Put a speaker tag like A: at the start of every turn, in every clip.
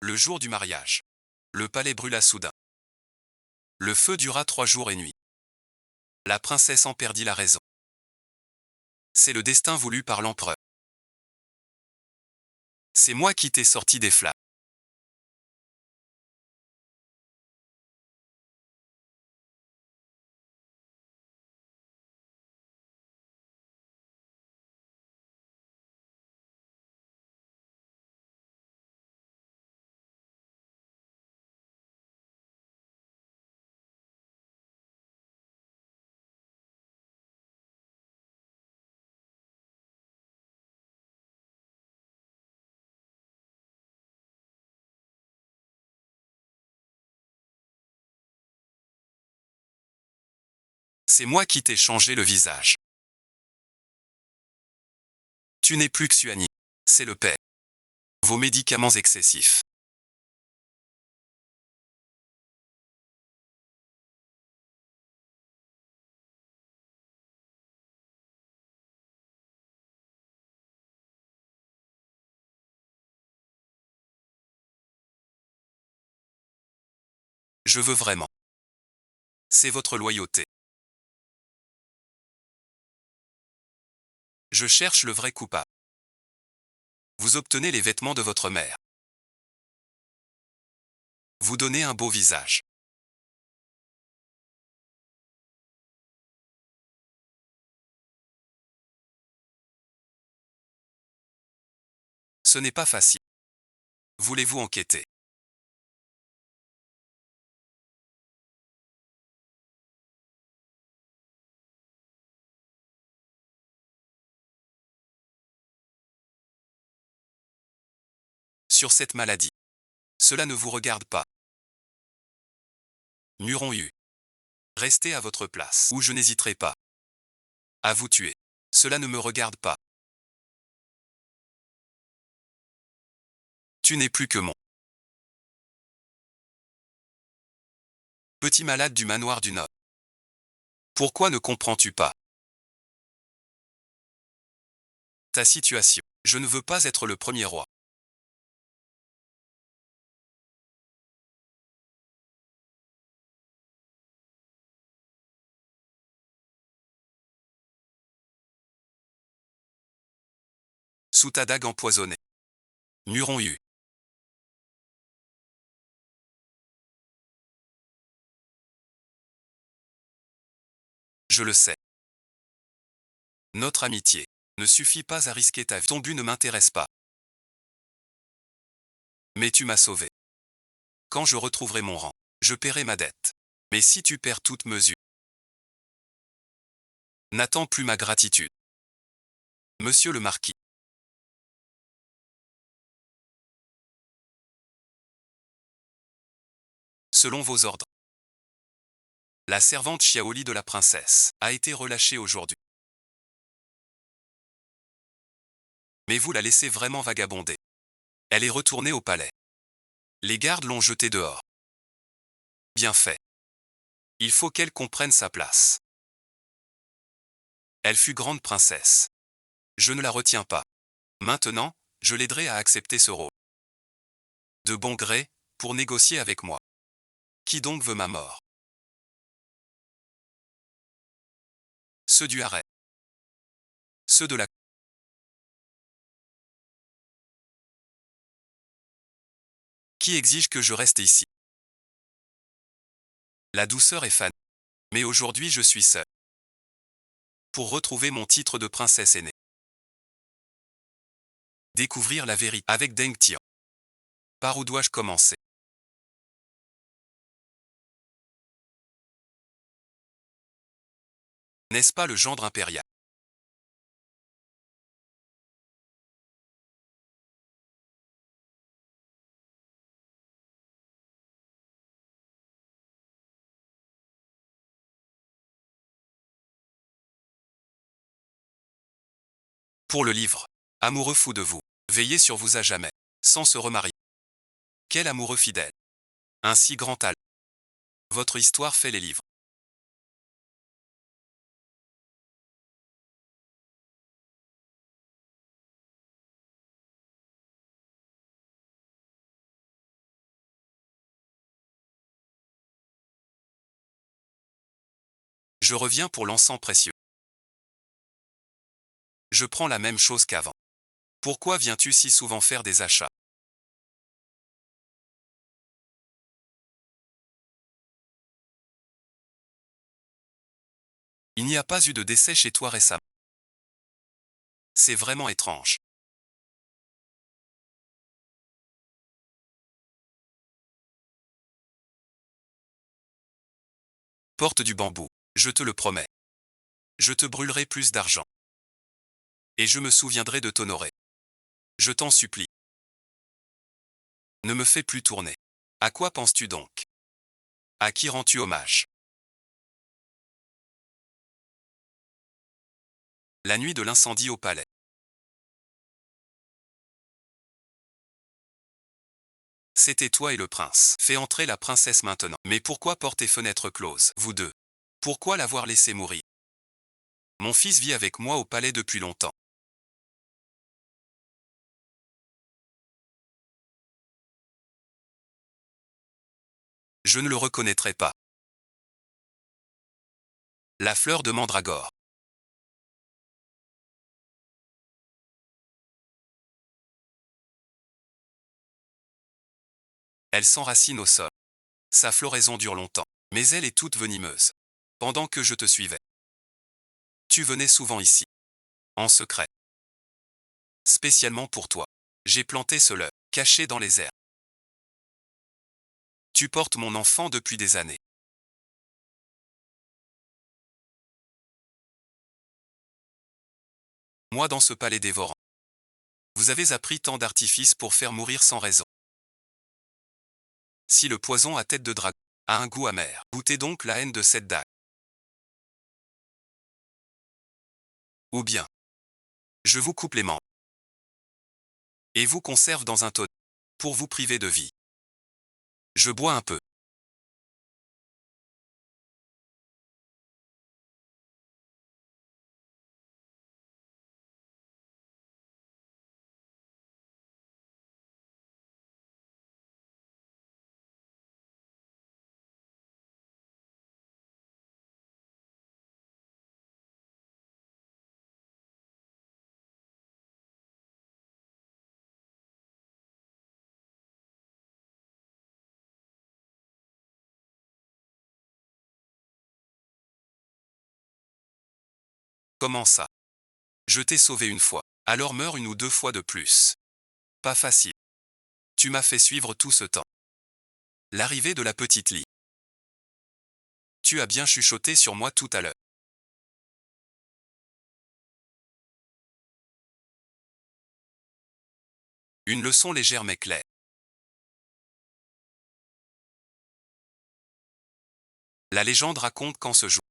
A: Le jour du mariage. Le palais brûla soudain. Le feu dura 3 jours et nuits. La princesse en perdit la raison. C'est le destin voulu par l'empereur. C'est moi qui t'ai sorti des flammes. C'est moi qui t'ai changé le visage. Tu n'es plus Xuani. C'est le père. Vos médicaments excessifs. Je veux vraiment. C'est votre loyauté. Je cherche le vrai coupable. Vous obtenez les vêtements de votre mère. Vous donnez un beau visage. Ce n'est pas facile. Voulez-vous enquêter? Sur cette maladie. Cela ne vous regarde pas. Muron U. Restez à votre place, ou je n'hésiterai pas à vous tuer. Cela ne me regarde pas. Tu n'es plus que mon petit malade du manoir du Nord. Pourquoi ne comprends-tu pas ta situation? Je ne veux pas être le premier roi. Sous ta dague empoisonnée. Muron U. Je le sais. Notre amitié ne suffit pas à risquer ta vie. Ton but ne m'intéresse pas. Mais tu m'as sauvé. Quand je retrouverai mon rang, je paierai ma dette. Mais si tu perds toute mesure, n'attends plus ma gratitude. Monsieur le marquis. Selon vos ordres. La servante Xiaoli de la princesse a été relâchée aujourd'hui. Mais vous la laissez vraiment vagabonder. Elle est retournée au palais. Les gardes l'ont jetée dehors. Bien fait. Il faut qu'elle comprenne sa place. Elle fut grande princesse. Je ne la retiens pas. Maintenant, je l'aiderai à accepter ce rôle. De bon gré, pour négocier avec moi. Qui donc veut ma mort? Ceux du harem. Ceux de la... Qui exige que je reste ici? La douceur est fanée. Mais aujourd'hui je suis seul. Pour retrouver mon titre de princesse aînée. Découvrir la vérité avec Deng Tian. Par où dois-je commencer? N'est-ce pas le gendre impérial? Pour le livre. Amoureux fou de vous. Veillez sur vous à jamais. Sans se remarier. Quel amoureux fidèle. Un si grand talent. Votre histoire fait les livres. Je reviens pour l'encens précieux. Je prends la même chose qu'avant. Pourquoi viens-tu si souvent faire des achats? Il n'y a pas eu de décès chez toi récemment. C'est vraiment étrange. Porte du bambou. Je te le promets. Je te brûlerai plus d'argent. Et je me souviendrai de t'honorer. Je t'en supplie. Ne me fais plus tourner. À quoi penses-tu donc? À qui rends-tu hommage? La nuit de l'incendie au palais. C'était toi et le prince. Fais entrer la princesse maintenant. Mais pourquoi portes et fenêtres closes, vous deux? Pourquoi l'avoir laissé mourir? Mon fils vit avec moi au palais depuis longtemps. Je ne le reconnaîtrai pas. La fleur de mandragore. Elle s'enracine au sol. Sa floraison dure longtemps. Mais elle est toute venimeuse. Pendant que je te suivais. Tu venais souvent ici. En secret. Spécialement pour toi. J'ai planté ce leu, caché dans les airs. Tu portes mon enfant depuis des années. Moi dans ce palais dévorant. Vous avez appris tant d'artifices pour faire mourir sans raison. Si le poison à tête de dragon a un goût amer, goûtez donc la haine de cette dague. Ou bien, je vous coupe les membres. Et vous conserve dans un tonneau. Pour vous priver de vie. Je bois un peu. Comment ça? Je t'ai sauvé une fois. Alors meurs une ou deux fois de plus. Pas facile. Tu m'as fait suivre tout ce temps. L'arrivée de la petite Lie. Tu as bien chuchoté sur moi tout à l'heure. Une leçon légère mais claire. La légende raconte qu'en ce jour,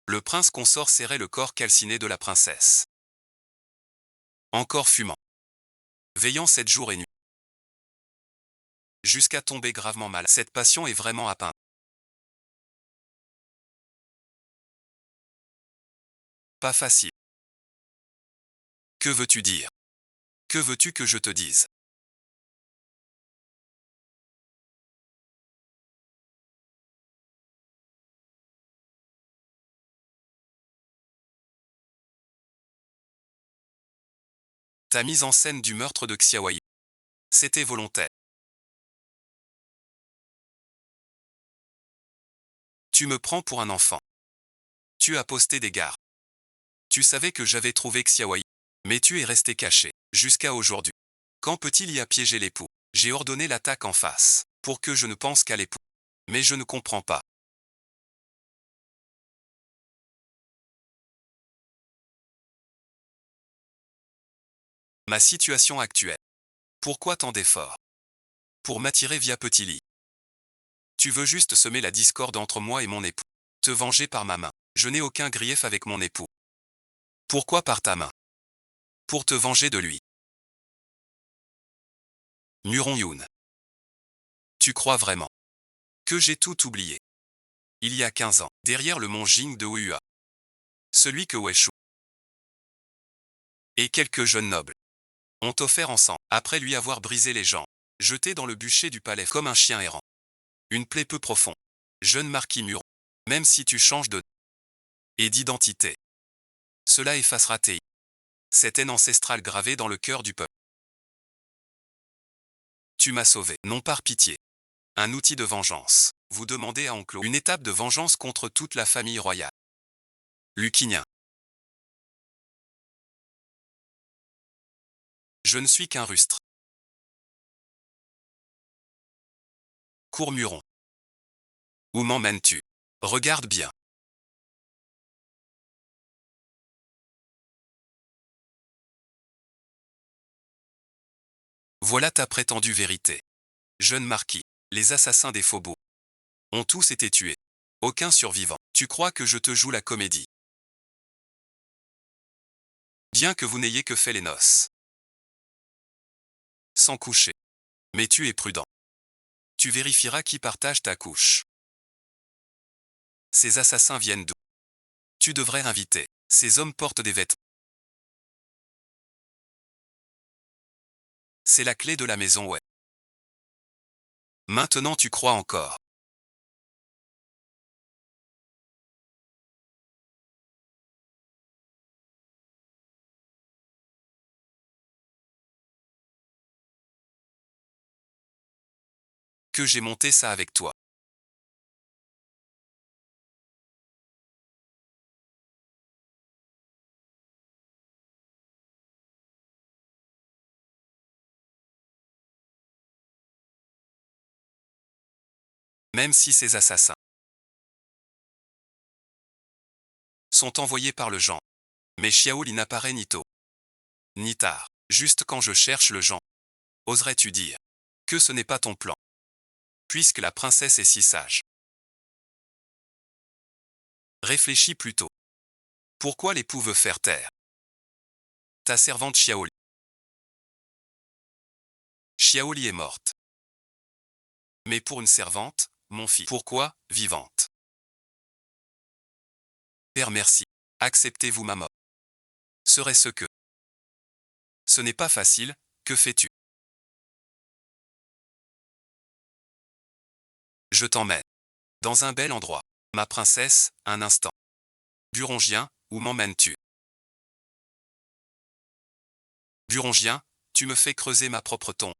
A: le prince consort serrait le corps calciné de la princesse. Encore fumant. Veillant 7 jours et nuits. Jusqu'à tomber gravement malade. Cette passion est vraiment à peindre. Pas facile. Que veux-tu dire? Que veux-tu que je te dise? Ta mise en scène du meurtre de Xiaowei. C'était volontaire. Tu me prends pour un enfant. Tu as posté des gares. Tu savais que j'avais trouvé Xiaowei. Mais tu es resté caché. Jusqu'à aujourd'hui. Quand peut-il y a piégé l'époux? J'ai ordonné l'attaque en face. Pour que je ne pense qu'à l'époux. Mais je ne comprends pas. Ma situation actuelle. Pourquoi tant d'efforts? Pour m'attirer via Petit Lit. Tu veux juste semer la discorde entre moi et mon époux. Te venger par ma main. Je n'ai aucun grief avec mon époux. Pourquoi par ta main? Pour te venger de lui. Muron Yoon. Tu crois vraiment que j'ai tout oublié? Il y a 15 ans, derrière le mont Jing de Oua. Celui que Weishu et quelques jeunes nobles ont offert ensemble, après lui avoir brisé les jambes, jeté dans le bûcher du palais comme un chien errant. Une plaie peu profonde. Jeune marquis Muron, même si tu changes de et d'identité, cela effacera cette haine ancestrale gravée dans le cœur du peuple. Tu m'as sauvé, non par pitié. Un outil de vengeance. Vous demandez à Enclos une étape de vengeance contre toute la famille royale. Luquinien. Je ne suis qu'un rustre. Courmuron. Où m'emmènes-tu? Regarde bien. Voilà ta prétendue vérité. Jeune marquis, les assassins des faubourgs ont tous été tués. Aucun survivant. Tu crois que je te joue la comédie? Bien que vous n'ayez que fait les noces. Sans coucher. Mais tu es prudent. Tu vérifieras qui partage ta couche. Ces assassins viennent d'où? Tu devrais inviter. Ces hommes portent des vêtements. C'est la clé de la maison, ouais. Maintenant tu crois encore que j'ai monté ça avec toi. Même si ces assassins sont envoyés par le Jean. Mais Xiaoli n'apparaît ni tôt, ni tard. Juste quand je cherche le Jean. Oserais-tu dire que ce n'est pas ton plan? Puisque la princesse est si sage. Réfléchis plutôt. Pourquoi l'époux veut faire taire ta servante Xiaoli? Xiaoli est morte. Mais pour une servante, mon fils. Pourquoi, vivante? Père merci. Acceptez-vous ma mort? Serait-ce que ce n'est pas facile, que fais-tu? Je t'emmène. Dans un bel endroit. Ma princesse, un instant. Burongien, où m'emmènes-tu? Burongien, tu me fais creuser ma propre tombe.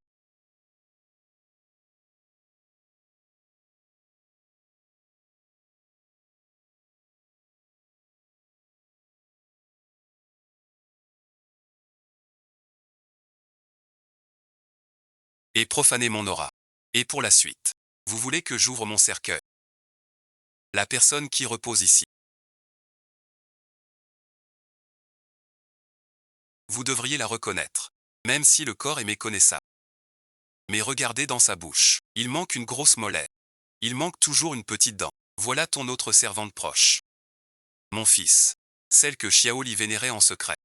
A: Et profaner mon aura. Et pour la suite. Vous voulez que j'ouvre mon cercueil? La personne qui repose ici. Vous devriez la reconnaître. Même si le corps est méconnaissable. Mais regardez dans sa bouche. Il manque une grosse molaire. Il manque toujours une petite dent. Voilà ton autre servante proche. Mon fils. Celle que Xiaoli vénérait en secret.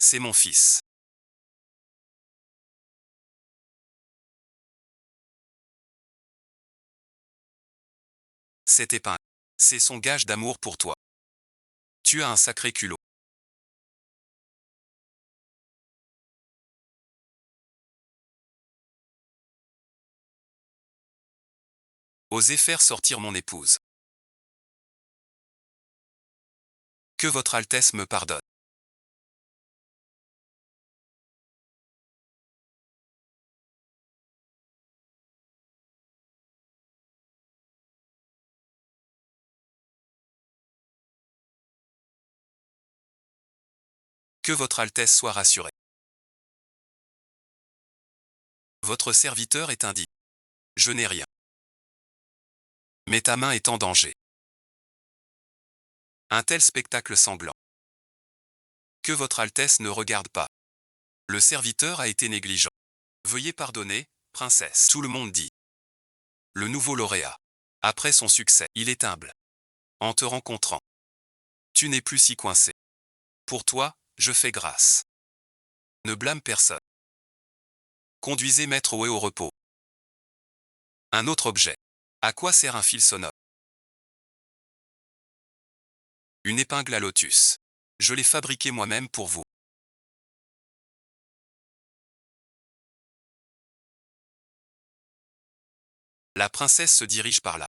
A: C'est mon fils. Cette épingle. C'est son gage d'amour pour toi. Tu as un sacré culot. Osez faire sortir mon épouse. Que votre Altesse me pardonne. Que votre Altesse soit rassurée. Votre serviteur est indigne. Je n'ai rien. Mais ta main est en danger. Un tel spectacle sanglant. Que votre Altesse ne regarde pas. Le serviteur a été négligent. Veuillez pardonner, princesse. Tout le monde dit. Le nouveau lauréat. Après son succès, il est humble. En te rencontrant, tu n'es plus si coincé. Pour toi, je fais grâce. Ne blâme personne. Conduisez Maître Oé au repos. Un autre objet. À quoi sert un fil sonore? Une épingle à lotus. Je l'ai fabriquée moi-même pour vous. La princesse se dirige par là.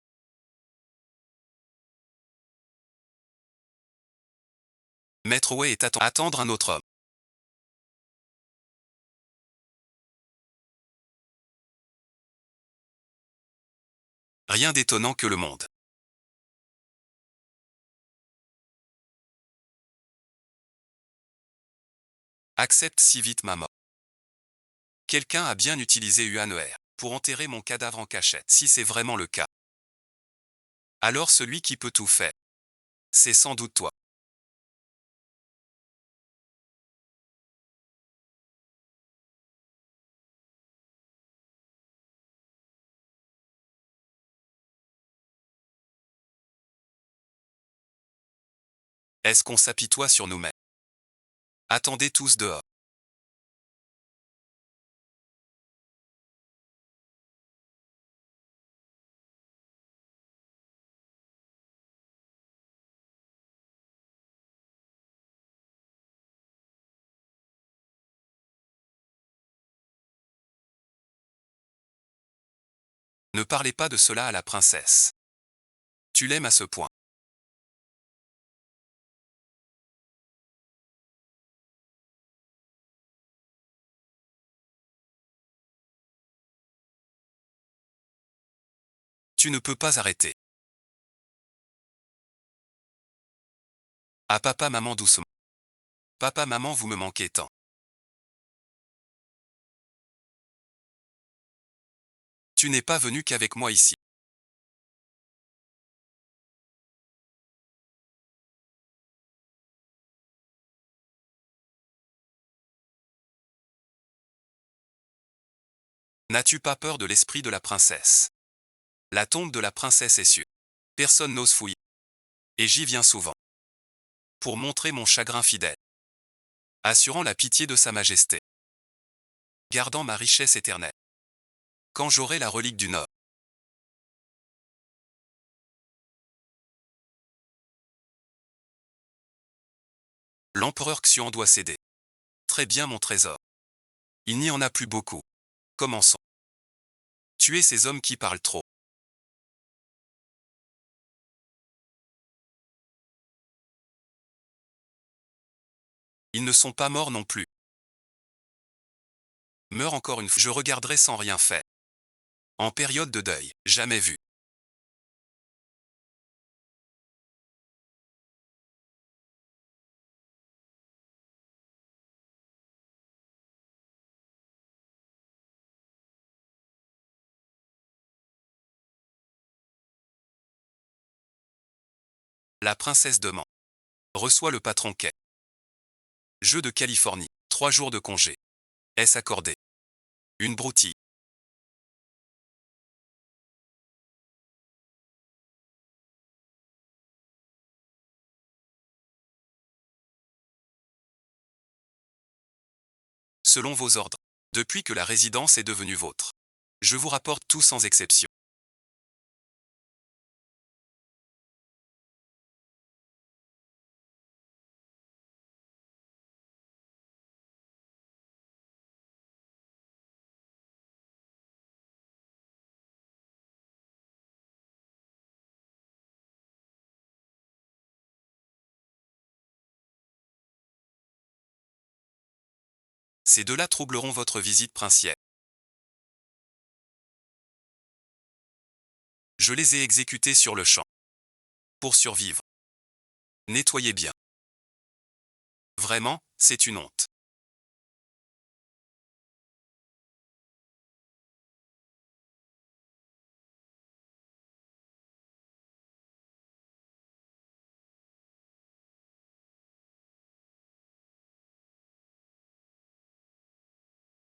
A: Maître Wei est attendre un autre homme. Rien d'étonnant que le monde. Accepte si vite ma mort. Quelqu'un a bien utilisé UANER pour enterrer mon cadavre en cachette. Si c'est vraiment le cas, alors celui qui peut tout faire, c'est sans doute toi. Est-ce qu'on s'apitoie sur nous-mêmes? Attendez tous dehors. Ne parlez pas de cela à la princesse. Tu l'aimes à ce point. Tu ne peux pas arrêter. Ah papa maman doucement. Papa maman vous me manquez tant. Tu n'es pas venu qu'avec moi ici. N'as-tu pas peur de l'esprit de la princesse? La tombe de la princesse est sûre. Personne n'ose fouiller. Et j'y viens souvent. Pour montrer mon chagrin fidèle. Assurant la pitié de sa majesté. Gardant ma richesse éternelle. Quand j'aurai la relique du Nord. L'empereur Xian doit céder. Très bien mon trésor. Il n'y en a plus beaucoup. Commençons. Tuer ces hommes qui parlent trop. Ils ne sont pas morts non plus. Meurs encore une fois. Je regarderai sans rien faire. En période de deuil, jamais vu. La princesse demande. Reçoit le patron quai. Jeu de Californie. 3 jours de congé. Est-ce accordé? Une broutille. Selon vos ordres. Depuis que la résidence est devenue vôtre. Je vous rapporte tout sans exception. Ces deux-là troubleront votre visite princière. Je les ai exécutés sur le champ. Pour survivre. Nettoyez bien. Vraiment, c'est une honte.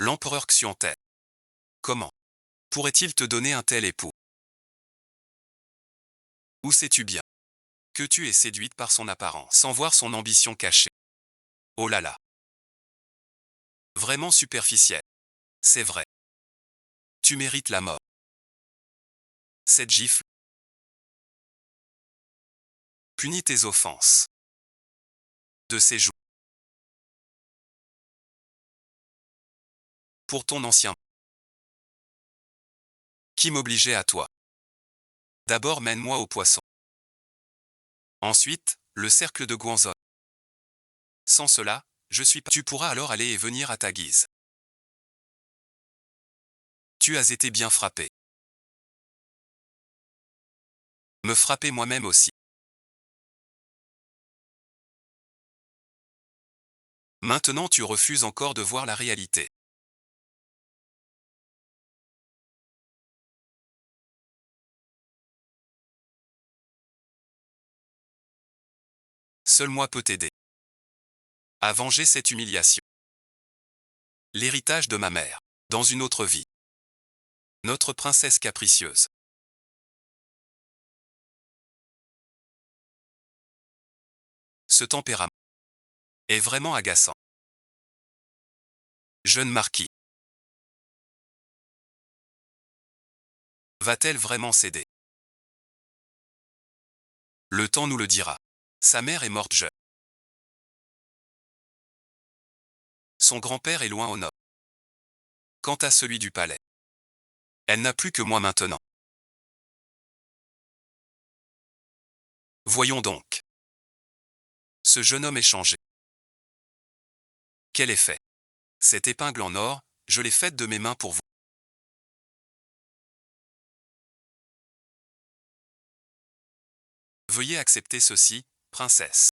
A: L'empereur Xiantai. Comment pourrait-il te donner un tel époux? Où sais-tu bien que tu es séduite par son apparence, sans voir son ambition cachée? Oh là là. Vraiment superficielle. C'est vrai. Tu mérites la mort. Cette gifle punit tes offenses. De ses joues. Pour ton ancien. Qui m'obligeait à toi. D'abord mène-moi au poisson. Ensuite, le cercle de Guanzon. Sans cela, je suis pas. Tu pourras alors aller et venir à ta guise. Tu as été bien frappé. Me frapper moi-même aussi. Maintenant tu refuses encore de voir la réalité. Seul moi peut t'aider. À venger cette humiliation. L'héritage de ma mère. Dans une autre vie. Notre princesse capricieuse. Ce tempérament est vraiment agaçant. Jeune marquis. Va-t-elle vraiment céder? Le temps nous le dira. Sa mère est morte jeune. Son grand-père est loin au nord. Quant à celui du palais, elle n'a plus que moi maintenant. Voyons donc. Ce jeune homme est changé. Quel effet? Cette épingle en or, je l'ai faite de mes mains pour vous. Veuillez accepter ceci, princesse.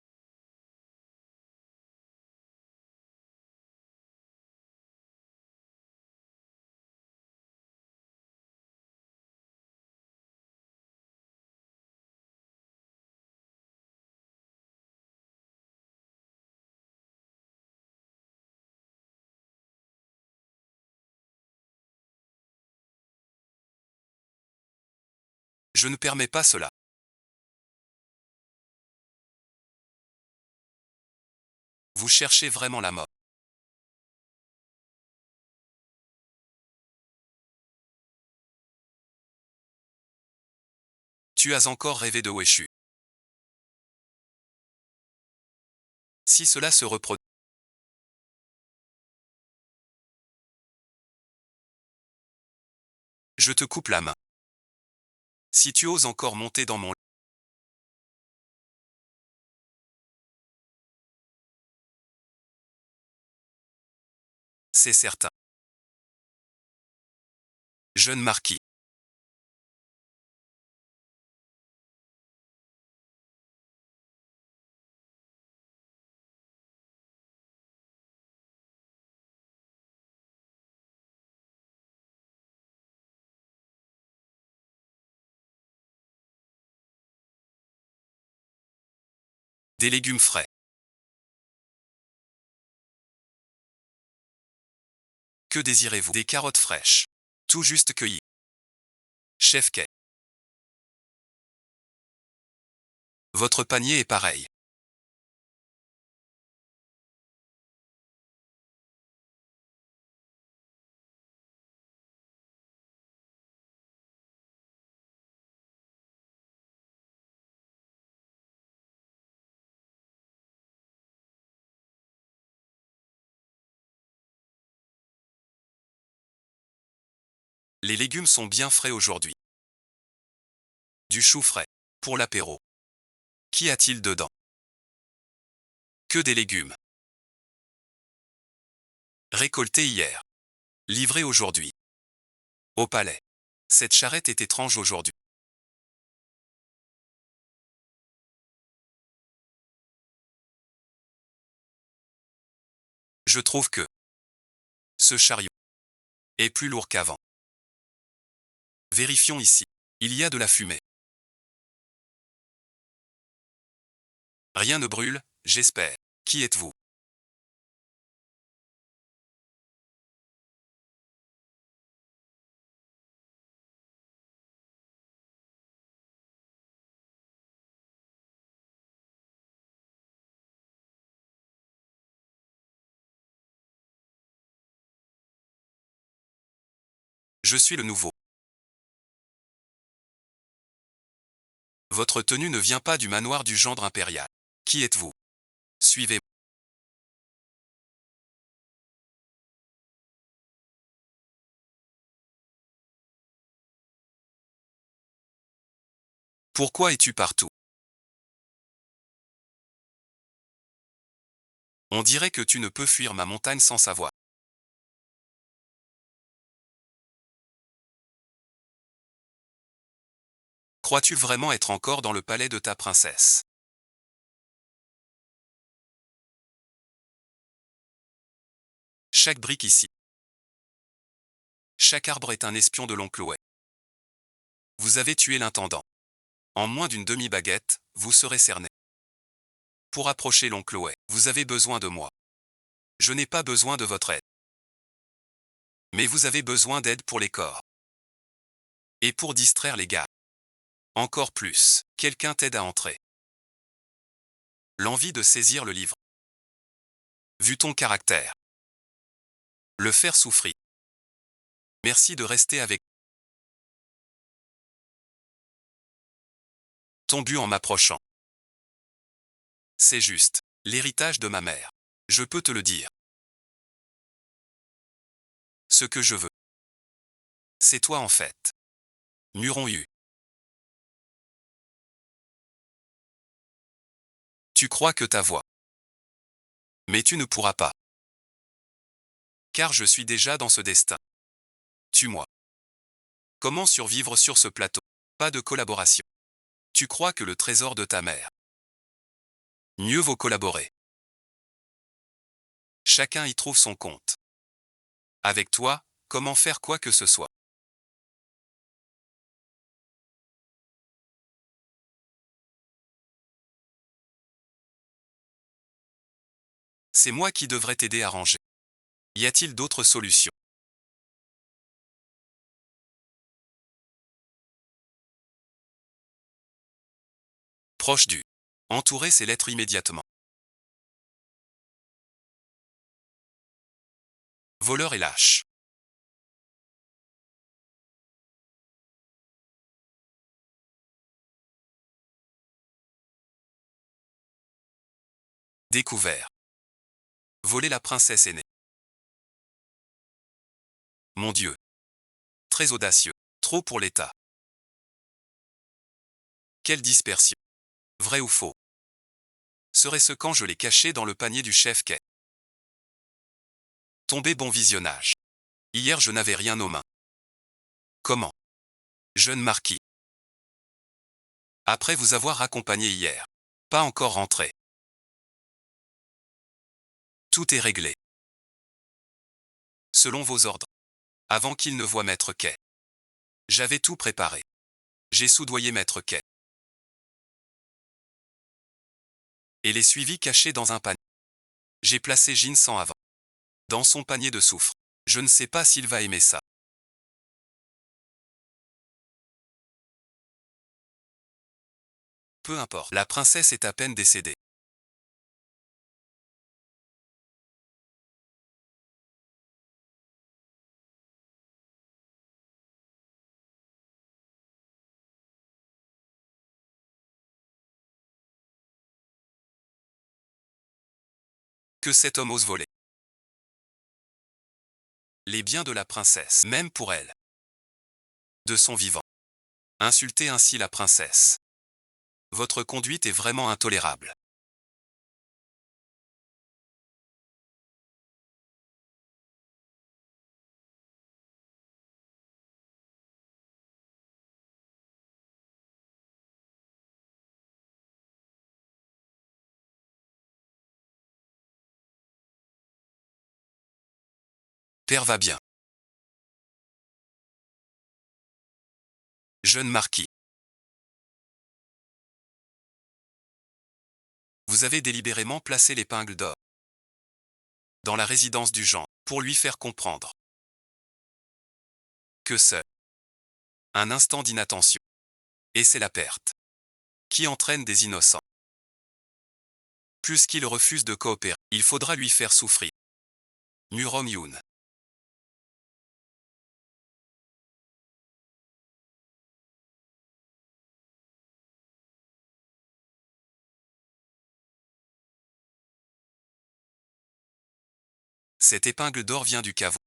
A: Je ne permets pas cela. Vous cherchez vraiment la mort. Tu as encore rêvé de Weshu. Si cela se reproduit, je te coupe la main. Si tu oses encore monter dans mon lit, c'est certain. Jeune marquis. Des légumes frais. Que désirez-vous? Des carottes fraîches. Tout juste cueillies. Chef Kay. Votre panier est pareil. Les légumes sont bien frais aujourd'hui. Du chou frais. Pour l'apéro. Qu'y a-t-il dedans? Que des légumes. Récoltés hier. Livrés aujourd'hui. Au palais. Cette charrette est étrange aujourd'hui. Je trouve que ce chariot est plus lourd qu'avant. Vérifions ici. Il y a de la fumée. Rien ne brûle, j'espère. Qui êtes-vous? Je suis le nouveau. Votre tenue ne vient pas du manoir du gendre impérial. Qui êtes-vous? Suivez-moi. Pourquoi es-tu partout? On dirait que tu ne peux fuir ma montagne sans savoir. Crois-tu vraiment être encore dans le palais de ta princesse? Chaque brique ici, chaque arbre est un espion de l'oncle Wei. Vous avez tué l'intendant. En moins d'une demi-baguette, vous serez cerné. Pour approcher l'oncle Wei, vous avez besoin de moi. Je n'ai pas besoin de votre aide. Mais vous avez besoin d'aide pour les corps. Et pour distraire les gars. Encore plus, quelqu'un t'aide à entrer. L'envie de saisir le livre. Vu ton caractère. Le faire souffrir. Merci de rester avec ton but en m'approchant. C'est juste. L'héritage de ma mère. Je peux te le dire. Ce que je veux. C'est toi en fait. Muron Yu. Tu crois que ta voix. Mais tu ne pourras pas. Car je suis déjà dans ce destin. Tue-moi. Comment survivre sur ce plateau? Pas de collaboration. Tu crois que le trésor de ta mère. Mieux vaut collaborer. Chacun y trouve son compte. Avec toi, comment faire quoi que ce soit? C'est moi qui devrais t'aider à ranger. Y a-t-il d'autres solutions? Proche du. Entourer ces lettres immédiatement. Voleur et lâche. Découvert. Voler la princesse aînée. Mon Dieu. Très audacieux. Trop pour l'État. Quelle dispersion. Vrai ou faux? Serait-ce quand je l'ai caché dans le panier du chef quai? Tombé bon visionnage. Hier je n'avais rien aux mains. Comment? Jeune marquis. Après vous avoir accompagné hier. Pas encore rentré. Tout est réglé. Selon vos ordres. Avant qu'il ne voie maître quai. J'avais tout préparé. J'ai soudoyé maître quai. Et les suivis cachés dans un panier. J'ai placé Jin sans avant. Dans son panier de soufre. Je ne sais pas s'il va aimer ça. Peu importe. La princesse est à peine décédée. Que cet homme ose voler. Les biens de la princesse, même pour elle. De son vivant. Insulter ainsi la princesse. Votre conduite est vraiment intolérable. Père va bien. Jeune marquis. Vous avez délibérément placé l'épingle d'or dans la résidence du genre, pour lui faire comprendre que seul un instant d'inattention, et c'est la perte, qui entraîne des innocents. Puisqu'il refuse de coopérer, il faudra lui faire souffrir. Murom Yoon. Cette épingle d'or vient du caveau.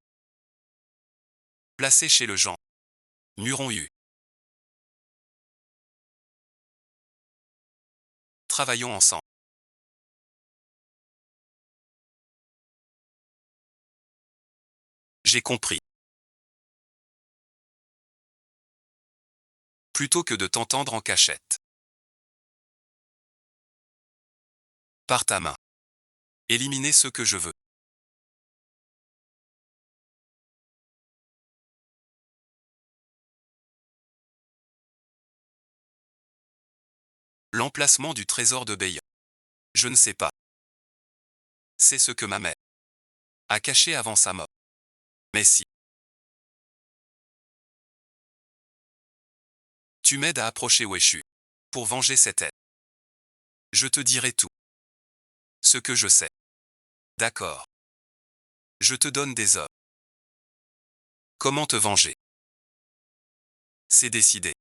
A: Placée chez le Jean Muron U. Travaillons ensemble. J'ai compris. Plutôt que de t'entendre en cachette. Par ta main. Éliminer ce que je veux. L'emplacement du trésor de Bayon. Je ne sais pas. C'est ce que ma mère a caché avant sa mort. Mais si tu m'aides à approcher Weshu pour venger cette aide, je te dirai tout. Ce que je sais. D'accord. Je te donne des ordres. Comment te venger? C'est décidé.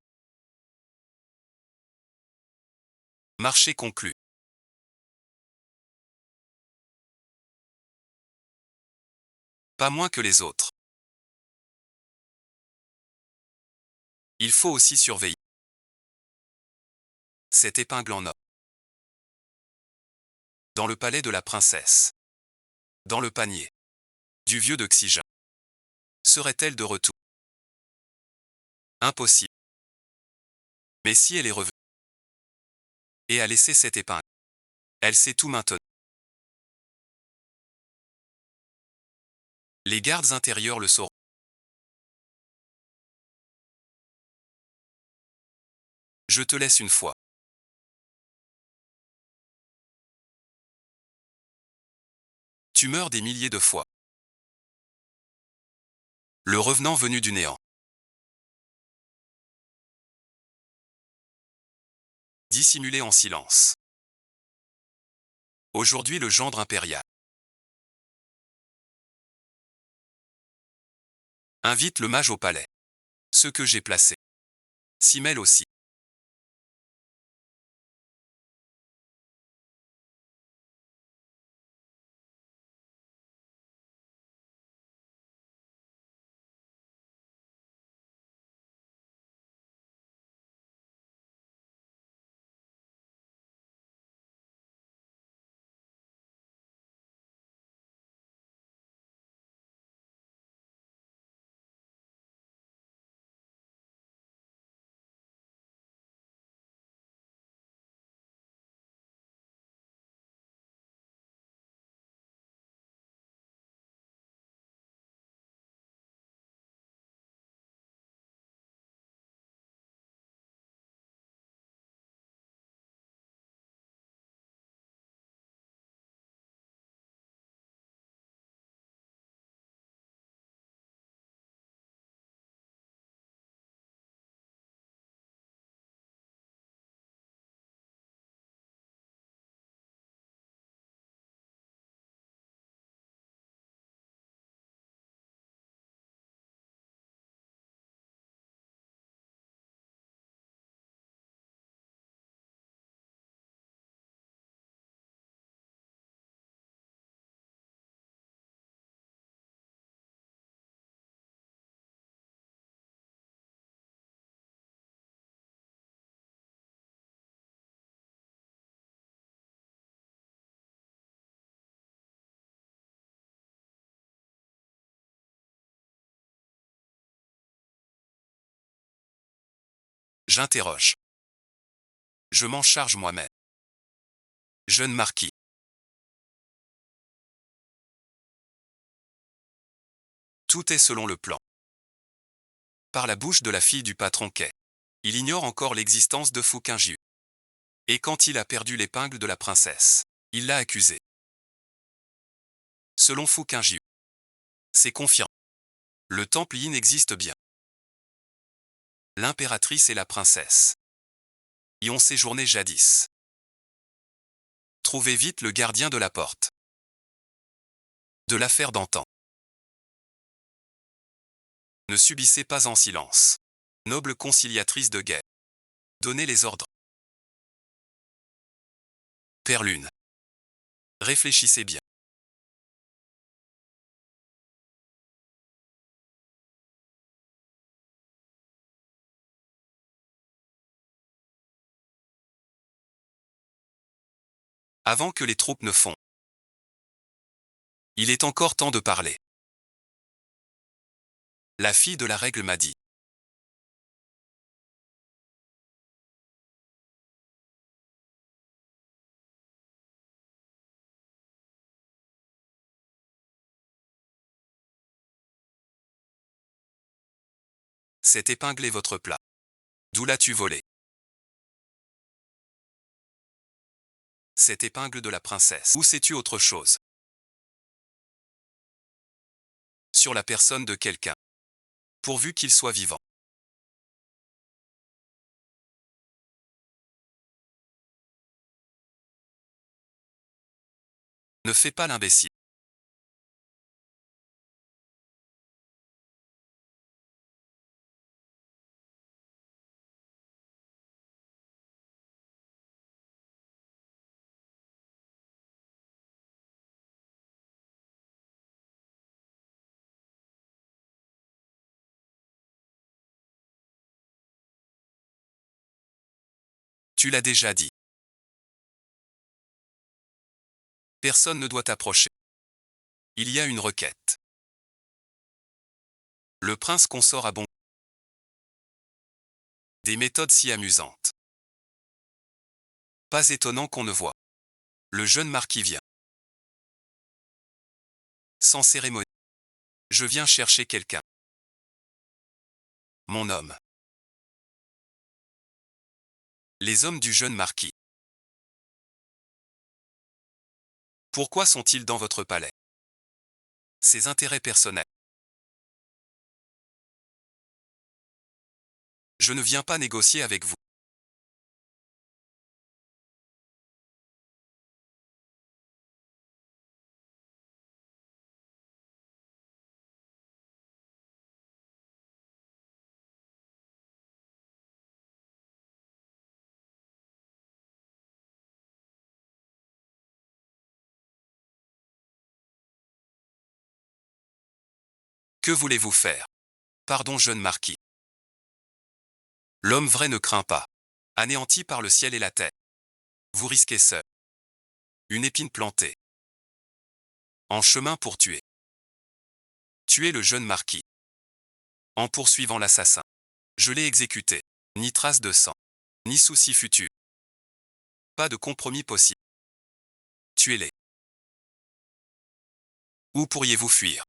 A: Marché conclu. Pas moins que les autres. Il faut aussi surveiller cette épingle en or. Dans le palais de la princesse. Dans le panier du vieux d'Oxygène. Serait-elle de retour? Impossible. Mais si elle est revenue et a laissé cette épingle, elle sait tout maintenant. Les gardes intérieurs le sauront. Je te laisse une fois. Tu meurs des milliers de fois. Le revenant venu du néant. Dissimulé en silence. Aujourd'hui le gendre impérial. Invite le mage au palais. Ce que j'ai placé. S'y mêle aussi. J'interroge. Je m'en charge moi-même. Jeune marquis. Tout est selon le plan. Par la bouche de la fille du patron Quai. Il ignore encore l'existence de Fukinjiu. Et quand il a perdu l'épingle de la princesse, il l'a accusé. Selon Fukinjiu. C'est confirmé. Le temple Yin existe bien. L'impératrice et la princesse y ont séjourné jadis. Trouvez vite le gardien de la porte. De l'affaire d'antan. Ne subissez pas en silence. Noble conciliatrice de guerre. Donnez les ordres. Père Lune. Réfléchissez bien. avant que les troupes ne fondent. Il est encore temps de parler. La fille de la règle m'a dit. C'est épingler votre plat. D'où l'as-tu volé? Cette épingle de la princesse. Ou sais-tu autre chose? Sur la personne de quelqu'un. Pourvu qu'il soit vivant. Ne fais pas l'imbécile. Tu l'as déjà dit. Personne ne doit t'approcher. Il y a une requête. Le prince consort a bon. Des méthodes si amusantes. Pas étonnant qu'on ne voit. Le jeune marquis vient. Sans cérémonie. Je viens chercher quelqu'un. Mon homme. Les hommes du jeune marquis. Pourquoi sont-ils dans votre palais? Ses intérêts personnels. Je ne viens pas négocier avec vous. Que voulez-vous faire? Pardon, jeune marquis. L'homme vrai ne craint pas. Anéanti par le ciel et la terre. Vous risquez seul. Une épine plantée. En chemin pour tuer. Tuer le jeune marquis. En poursuivant l'assassin. Je l'ai exécuté. Ni trace de sang. Ni souci futur. Pas de compromis possible. Tuez-les. Où pourriez-vous fuir?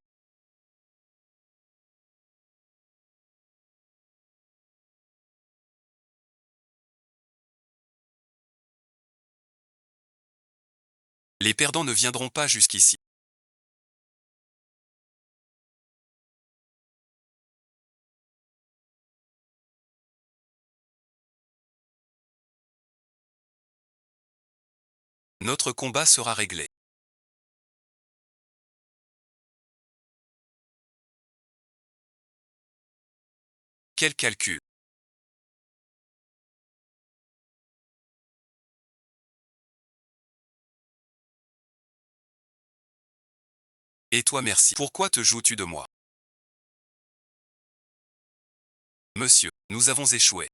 A: Les perdants ne viendront pas jusqu'ici. Notre combat sera réglé. Quel calcul? Et toi merci. Pourquoi te joues-tu de moi? Monsieur, nous avons échoué.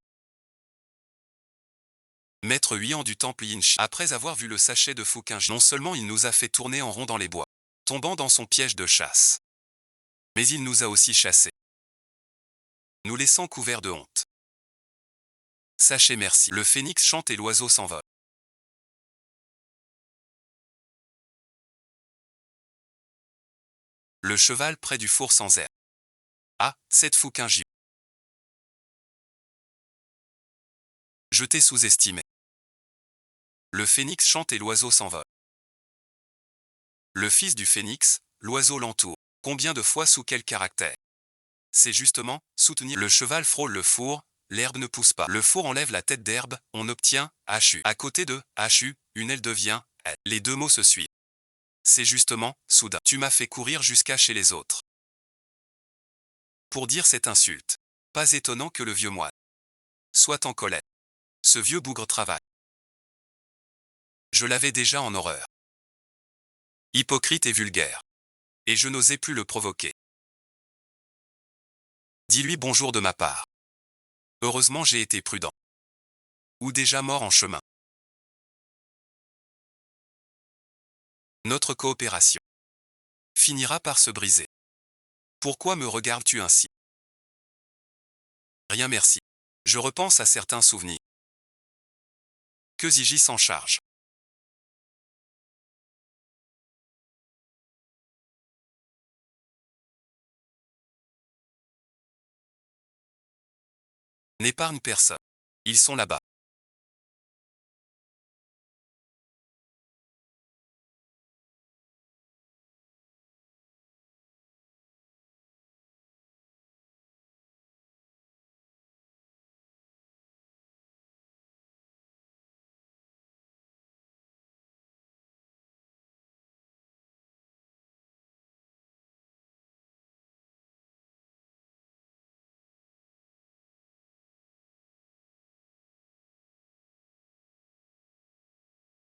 A: Maître Huyan du temple Yinchi, après avoir vu le sachet de Fukinji, non seulement il nous a fait tourner en rond dans les bois, tombant dans son piège de chasse, mais il nous a aussi chassés, nous laissant couverts de honte. Sachez merci. Le phénix chante et l'oiseau s'envole. Le cheval près du four sans air. Ah, cette Fukinji. Je t'ai sous-estimé. Le phénix chante et l'oiseau s'envole. Le fils du phénix, l'oiseau l'entoure. Combien de fois sous quel caractère? C'est justement, soutenir. Le cheval frôle le four, l'herbe ne pousse pas. Le four enlève la tête d'herbe, on obtient, HU. À côté de, HU, une aile devient, L. Les deux mots se suivent. C'est justement, soudain. Tu m'as fait courir jusqu'à chez les autres. Pour dire cette insulte. Pas étonnant que le vieux moine soit en colère. Ce vieux bougre travaille. Je l'avais déjà en horreur. Hypocrite et vulgaire. Et je n'osais plus le provoquer. Dis-lui bonjour de ma part. Heureusement j'ai été prudent. Ou déjà mort en chemin. Notre coopération finira par se briser. Pourquoi me regardes-tu ainsi? Rien merci. Je repense à certains souvenirs. Que Ziggy s'en charge. N'épargne personne. Ils sont là-bas.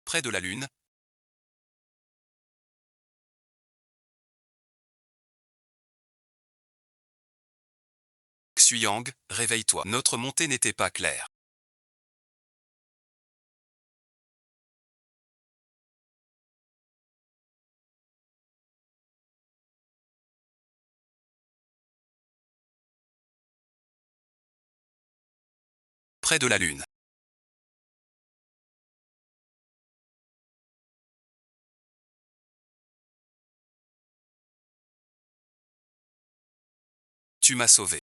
A: Près de la lune. Xuyang, réveille-toi. Notre montée n'était pas claire. Près de la lune. Tu m'as sauvé.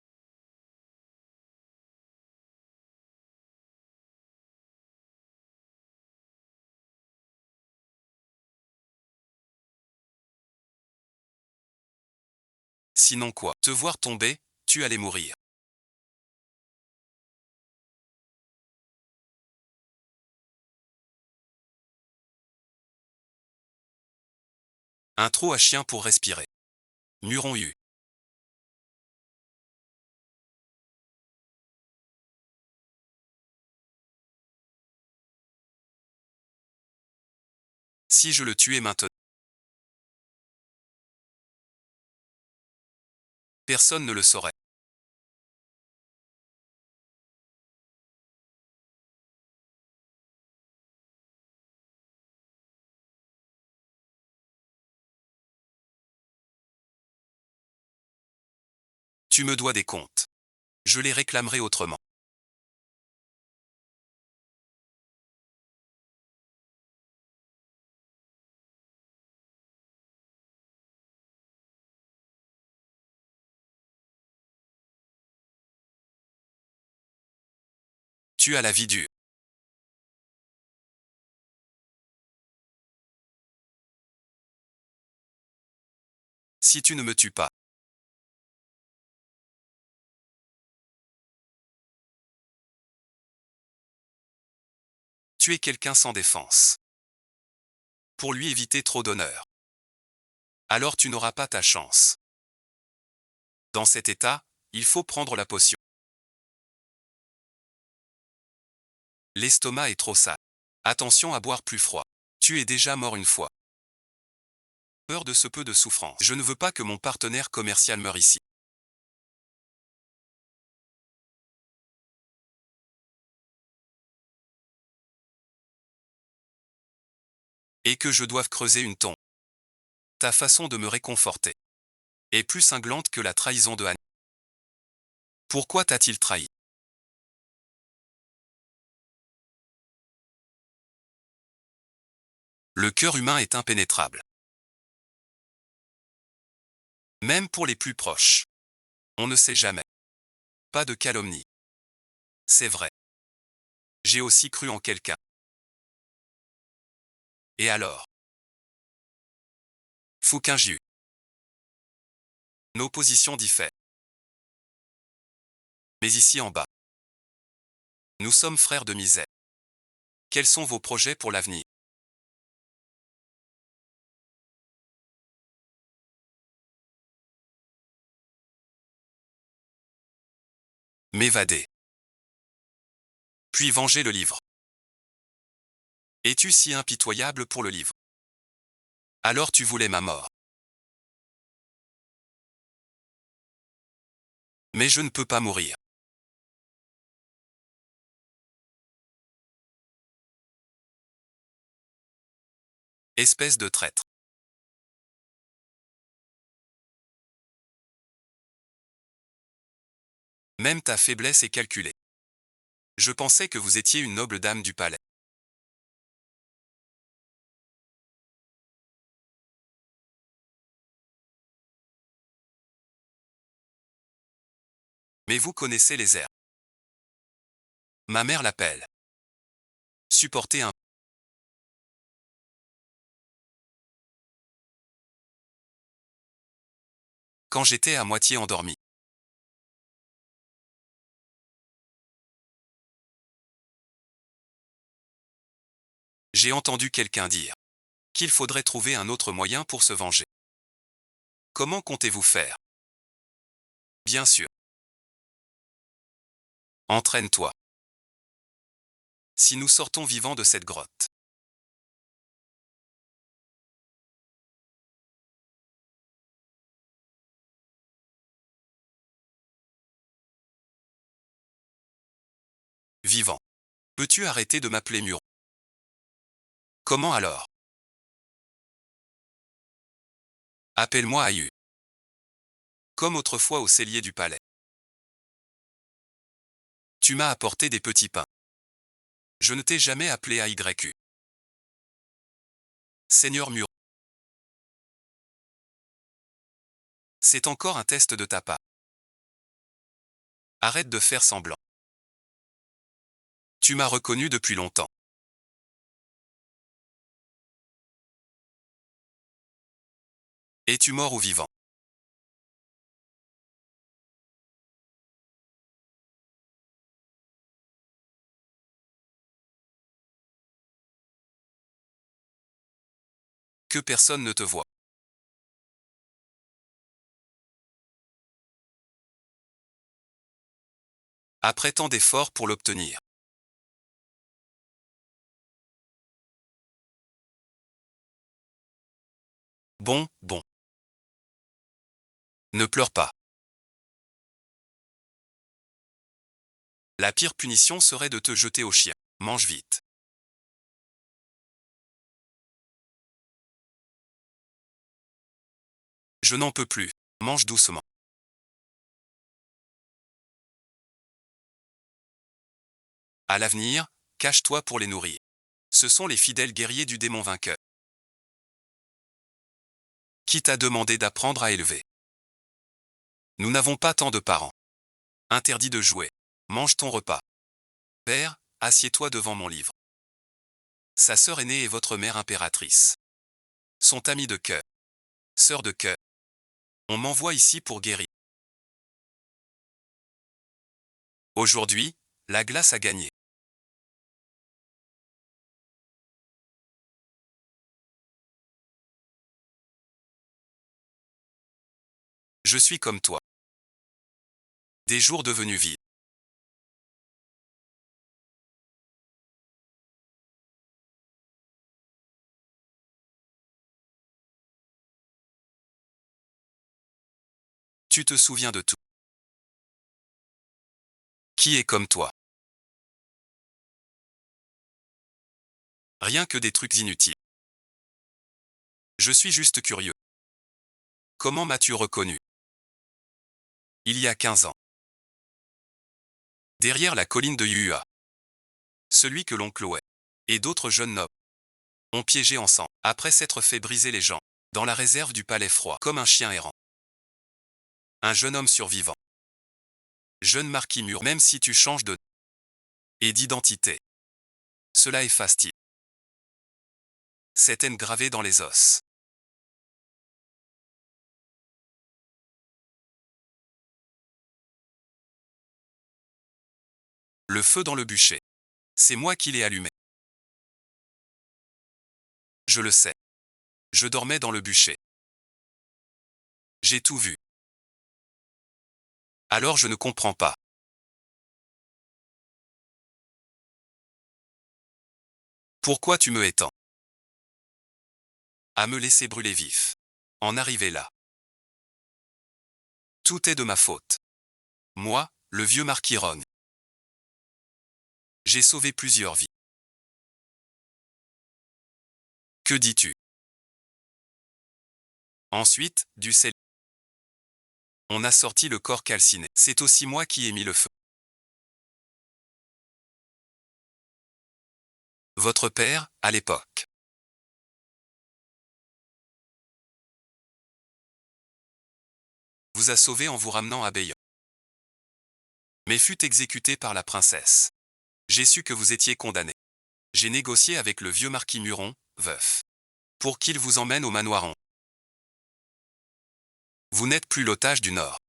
A: Sinon quoi? Te voir tomber, tu allais mourir. Un trou à chien pour respirer. Muron U. Si je le tuais maintenant, personne ne le saurait. Tu me dois des comptes. Je les réclamerai autrement. Tu as la vie dure. Si tu ne me tues pas. Tu es quelqu'un sans défense. Pour lui éviter trop d'honneur. Alors tu n'auras pas ta chance. Dans cet état, il faut prendre la potion. L'estomac est trop sale. Attention à boire plus froid. Tu es déjà mort une fois. Peur de ce peu de souffrance. Je ne veux pas que mon partenaire commercial meure ici. Et que je doive creuser une tombe. Ta façon de me réconforter est plus cinglante que la trahison de Anne. Pourquoi t'a-t-il trahi? Le cœur humain est impénétrable. Même pour les plus proches. On ne sait jamais. Pas de calomnie. C'est vrai. J'ai aussi cru en quelqu'un. Et alors? Fouquinjiu. Nos positions diffèrent. Mais ici en bas. Nous sommes frères de misère. Quels sont vos projets pour l'avenir? M'évader. Puis venger le livre. Es-tu si impitoyable pour le livre? Alors tu voulais ma mort. Mais je ne peux pas mourir. Espèce de traître. Même ta faiblesse est calculée. Je pensais que vous étiez une noble dame du palais. Mais vous connaissez les airs. Ma mère l'appelle. Supporter un... Quand j'étais à moitié endormi. J'ai entendu quelqu'un dire qu'il faudrait trouver un autre moyen pour se venger. Comment comptez-vous faire? Bien sûr. Entraîne-toi. Si nous sortons vivants de cette grotte. Vivant. Peux-tu arrêter de m'appeler Mur? Comment alors? Appelle-moi Ayu. Comme autrefois au cellier du palais. Tu m'as apporté des petits pains. Je ne t'ai jamais appelé AYU. Seigneur Mur. C'est encore un test de ta part. Arrête de faire semblant. Tu m'as reconnu depuis longtemps. Es-tu mort ou vivant? Que personne ne te voie. Après tant d'efforts pour l'obtenir. Bon, bon. Ne pleure pas. La pire punition serait de te jeter au chien. Mange vite. Je n'en peux plus. Mange doucement. À l'avenir, cache-toi pour les nourrir. Ce sont les fidèles guerriers du démon vainqueur. Qui t'a demandé d'apprendre à élever? Nous n'avons pas tant de parents. Interdit de jouer. Mange ton repas. Père, assieds-toi devant mon livre. Sa sœur aînée est votre mère impératrice. Sont amis de cœur. Sœur de cœur. On m'envoie ici pour guérir. Aujourd'hui, la glace a gagné. Je suis comme toi. Des jours devenus vides. Tu te souviens de tout. Qui est comme toi? Rien que des trucs inutiles. Je suis juste curieux. Comment m'as-tu reconnu? Il y a 15 ans. Derrière la colline de Yua. Celui que l'on clouait. Et d'autres jeunes nobles. Ont piégé ensemble, après s'être fait briser les jambes. Dans la réserve du palais froid, comme un chien errant. Un jeune homme survivant. Jeune marquis mûr, même si tu changes de et d'identité. Cela efface-t-il cette haine gravée dans les os. Le feu dans le bûcher. C'est moi qui l'ai allumé. Je le sais. Je dormais dans le bûcher. J'ai tout vu. Alors je ne comprends pas. Pourquoi tu me étends à me laisser brûler vif? En arriver là. Tout est de ma faute. Moi, le vieux marquis Rogne. J'ai sauvé plusieurs vies. Que dis-tu? Ensuite, du sel. On a sorti le corps calciné. C'est aussi moi qui ai mis le feu. Votre père, à l'époque, vous a sauvé en vous ramenant à Bayonne, mais fut exécuté par la princesse. J'ai su que vous étiez condamné. J'ai négocié avec le vieux marquis Muron, veuf, pour qu'il vous emmène au manoir. Vous n'êtes plus l'otage du Nord,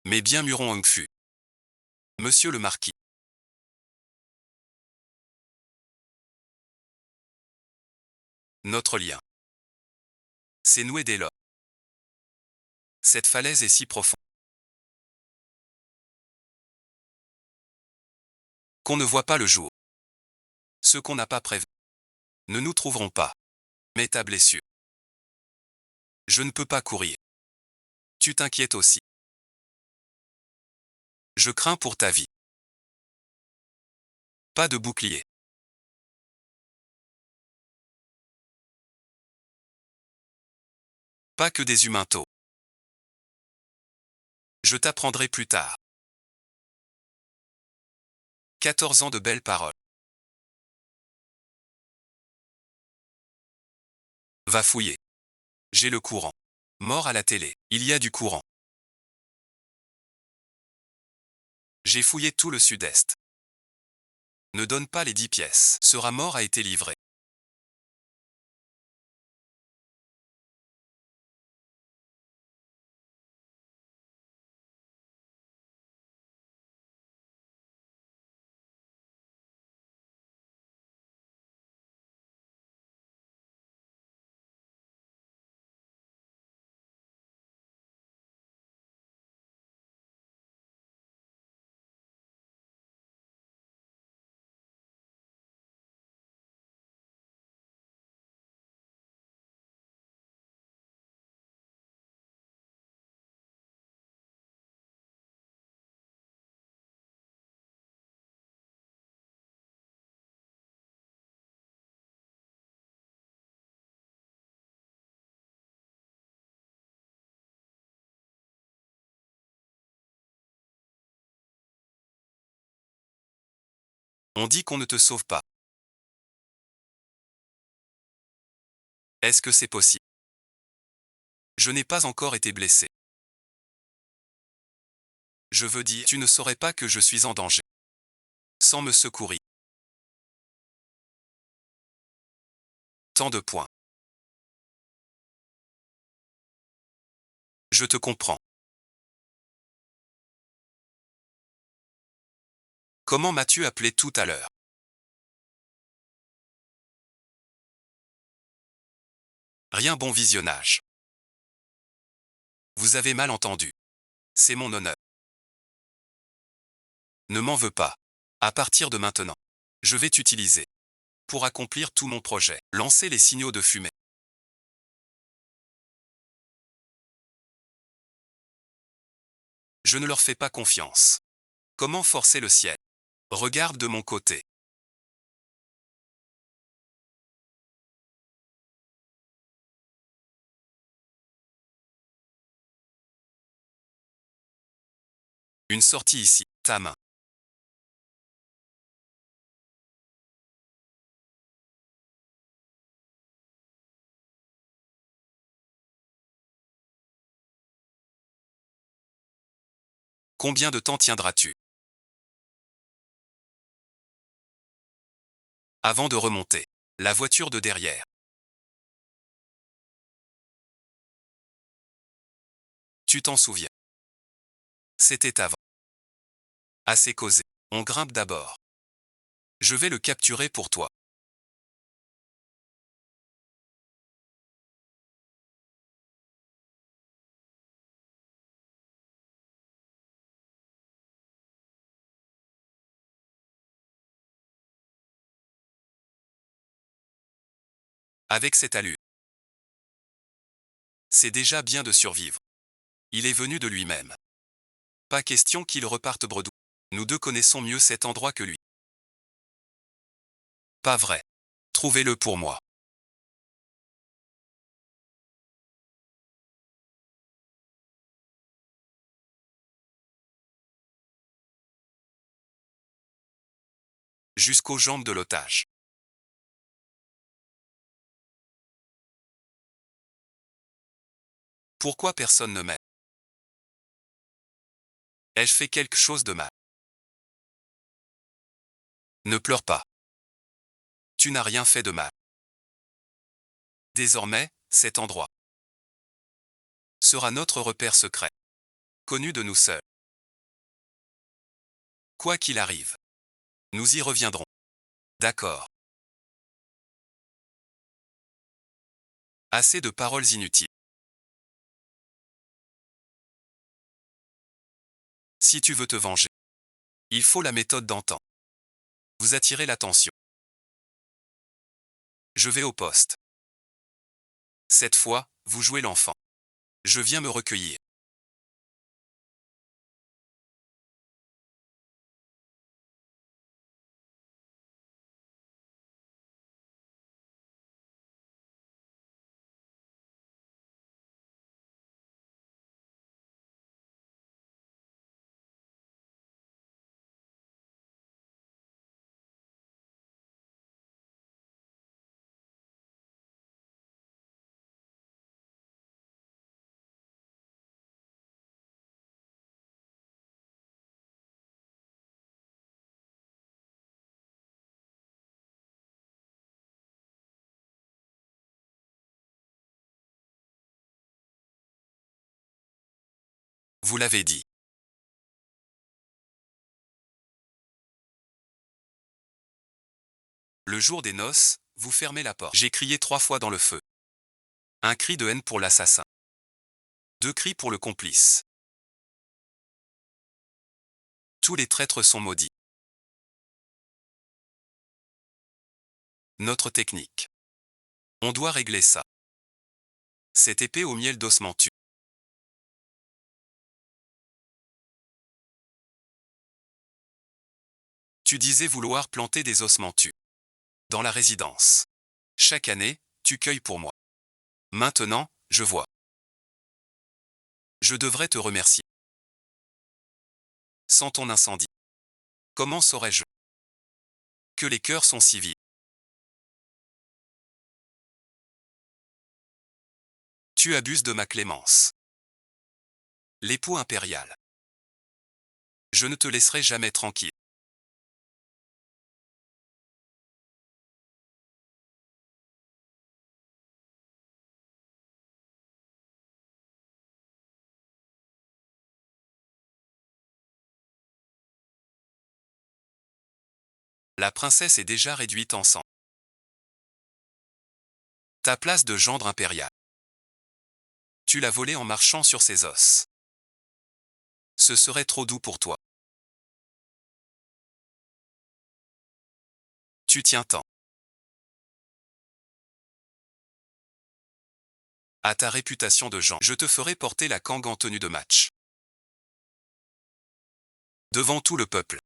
A: mais bien Muron Hong fut. Monsieur le marquis. Notre lien s'est noué dès lors. Cette falaise est si profonde qu'on ne voit pas le jour. Ce qu'on n'a pas prévu, ne nous trouverons pas. Mais ta blessure. Je ne peux pas courir. Tu t'inquiètes aussi. Je crains pour ta vie. Pas de bouclier. Pas que des humains tôt. Je t'apprendrai plus tard. 14 ans de belles paroles. Va fouiller. J'ai le courant. Mort à la télé. Il y a du courant. J'ai fouillé tout le sud-est. Ne donne pas les 10 pièces. Ce mort a été livré. On dit qu'on ne te sauve pas. Est-ce que c'est possible? Je n'ai pas encore été blessé. Je veux dire, tu ne saurais pas que je suis en danger. Sans me secourir. Tant de points. Je te comprends. Comment m'as-tu appelé tout à l'heure? Rien, bon visionnage. Vous avez mal entendu. C'est mon honneur. Ne m'en veux pas. À partir de maintenant, je vais t'utiliser pour accomplir tout mon projet. Lancer les signaux de fumée. Je ne leur fais pas confiance. Comment forcer le ciel? Regarde de mon côté. Une sortie ici. Ta main. Combien de temps tiendras-tu avant de remonter la voiture de derrière? Tu t'en souviens? C'était avant. Assez causé. On grimpe d'abord. Je vais le capturer pour toi. Avec cette allure. C'est déjà bien de survivre. Il est venu de lui-même. Pas question qu'il reparte bredouille. Nous deux connaissons mieux cet endroit que lui. Pas vrai. Trouvez-le pour moi. jusqu'aux jambes de l'otage. Pourquoi personne ne m'aide? Ai-je fait quelque chose de mal? Ne pleure pas. Tu n'as rien fait de mal. Désormais, cet endroit sera notre repère secret, connu de nous seuls. Quoi qu'il arrive, nous y reviendrons. D'accord. Assez de paroles inutiles. Si tu veux te venger, il faut la méthode d'antan. Vous attirez l'attention. Je vais au poste. Cette fois, vous jouez l'enfant. Je viens me recueillir. Vous l'avez dit. Le jour des noces, vous fermez la porte. J'ai crié 3 fois dans le feu. Un cri de haine pour l'assassin. 2 cris pour le complice. Tous les traîtres sont maudits. Notre technique. On doit régler ça. Cette épée au miel d'ossement tue. Tu disais vouloir planter des ossements tus dans la résidence. Chaque année, tu cueilles pour moi. Maintenant, je vois. Je devrais te remercier. Sans ton incendie, comment saurais-je que les cœurs sont civils? Tu abuses de ma clémence. L'époux impérial. Je ne te laisserai jamais tranquille. La princesse est déjà réduite en sang. Ta place de gendre impérial. Tu l'as volée en marchant sur ses os. Ce serait trop doux pour toi. Tu tiens tant à ta réputation de gens. Je te ferai porter la cangue en tenue de match. Devant tout le peuple.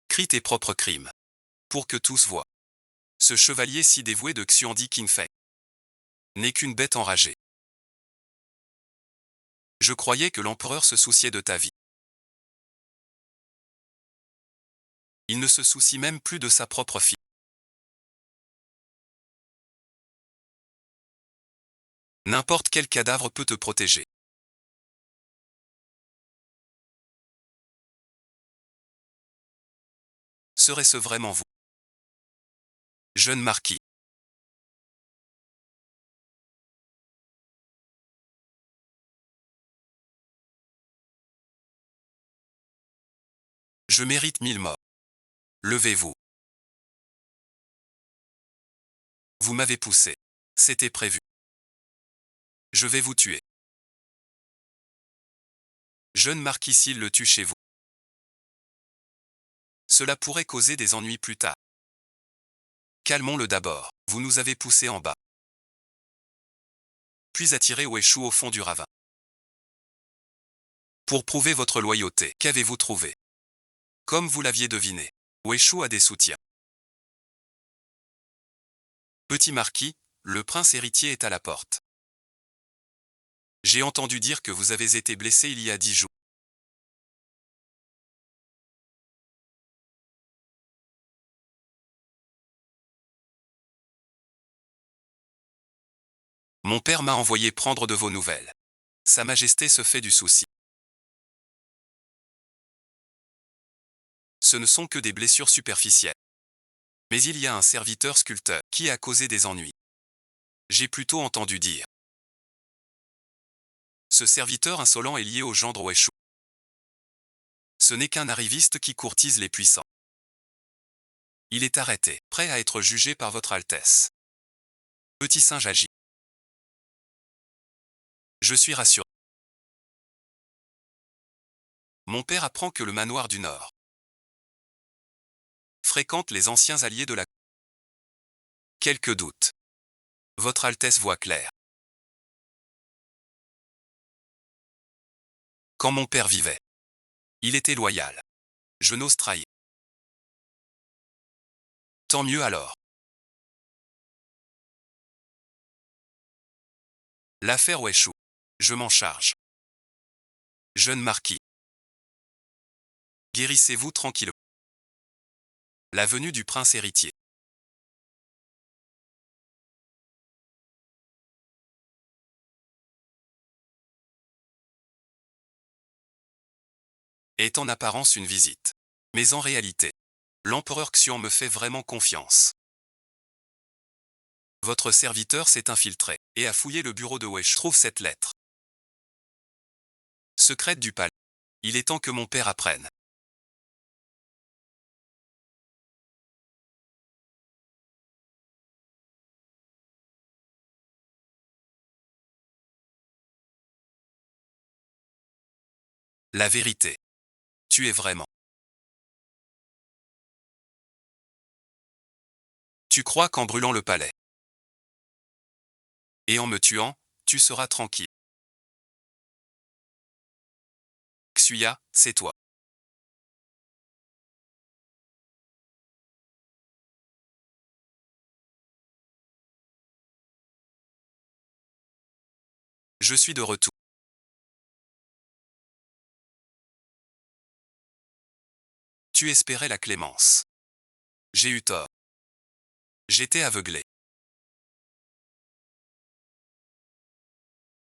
A: Crie tes propres crimes. Pour que tous voient. Ce chevalier si dévoué de Xuandi Qingfei n'est qu'une bête enragée. Je croyais que l'empereur se souciait de ta vie. Il ne se soucie même plus de sa propre fille. N'importe quel cadavre peut te protéger. Serait-ce vraiment vous? Jeune marquis. Je mérite 1000 morts. Levez-vous. Vous m'avez poussé. C'était prévu. Je vais vous tuer. Jeune marquis, s'il le tue chez vous. Cela pourrait causer des ennuis plus tard. Calmons-le d'abord. Vous nous avez poussés en bas. Puis attiré Weishu au fond du ravin. Pour prouver votre loyauté, qu'avez-vous trouvé? Comme vous l'aviez deviné, Weishu a des soutiens. Petit marquis, le prince héritier est à la porte. J'ai entendu dire que vous avez été blessé il y a 10 jours. Mon père m'a envoyé prendre de vos nouvelles. Sa Majesté se fait du souci. Ce ne sont que des blessures superficielles. Mais il y a un serviteur sculpteur qui a causé des ennuis. J'ai plutôt entendu dire. Ce serviteur insolent est lié au gendre Weshu. Ce n'est qu'un arriviste qui courtise les puissants. Il est arrêté, prêt à être jugé par votre Altesse. Petit singe agit. Je suis rassuré. Mon père apprend que le manoir du Nord fréquente les anciens alliés de la... Quelques doutes. Votre Altesse voit clair. Quand mon père vivait, il était loyal. Je n'ose trahir. Tant mieux alors. L'affaire Weshu. Je m'en charge. Jeune marquis. Guérissez-vous tranquillement. La venue du prince héritier. Est en apparence une visite. Mais en réalité, l'empereur Xian me fait vraiment confiance. Votre serviteur s'est infiltré et a fouillé le bureau de Wesh. Trouve cette lettre. Secrète du palais. Il est temps que mon père apprenne. La vérité. Tu es vraiment. Tu crois qu'en brûlant le palais et en me tuant, tu seras tranquille. Xuya, c'est toi. Je suis de retour. Tu espérais la clémence. J'ai eu tort. J'étais aveuglé.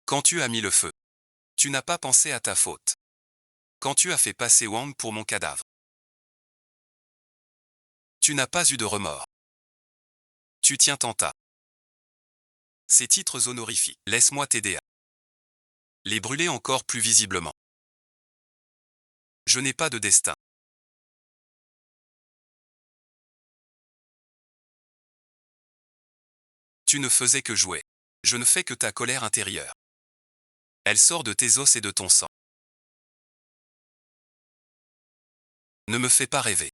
A: Quand tu as mis le feu, tu n'as pas pensé à ta faute. Quand tu as fait passer Wang pour mon cadavre, tu n'as pas eu de remords. Tu tiens tant à ces titres honorifiques. Laisse-moi t'aider à les brûler encore plus visiblement. Je n'ai pas de destin. Tu ne faisais que jouer. Je ne fais que ta colère intérieure. Elle sort de tes os et de ton sang. Ne me fais pas rêver.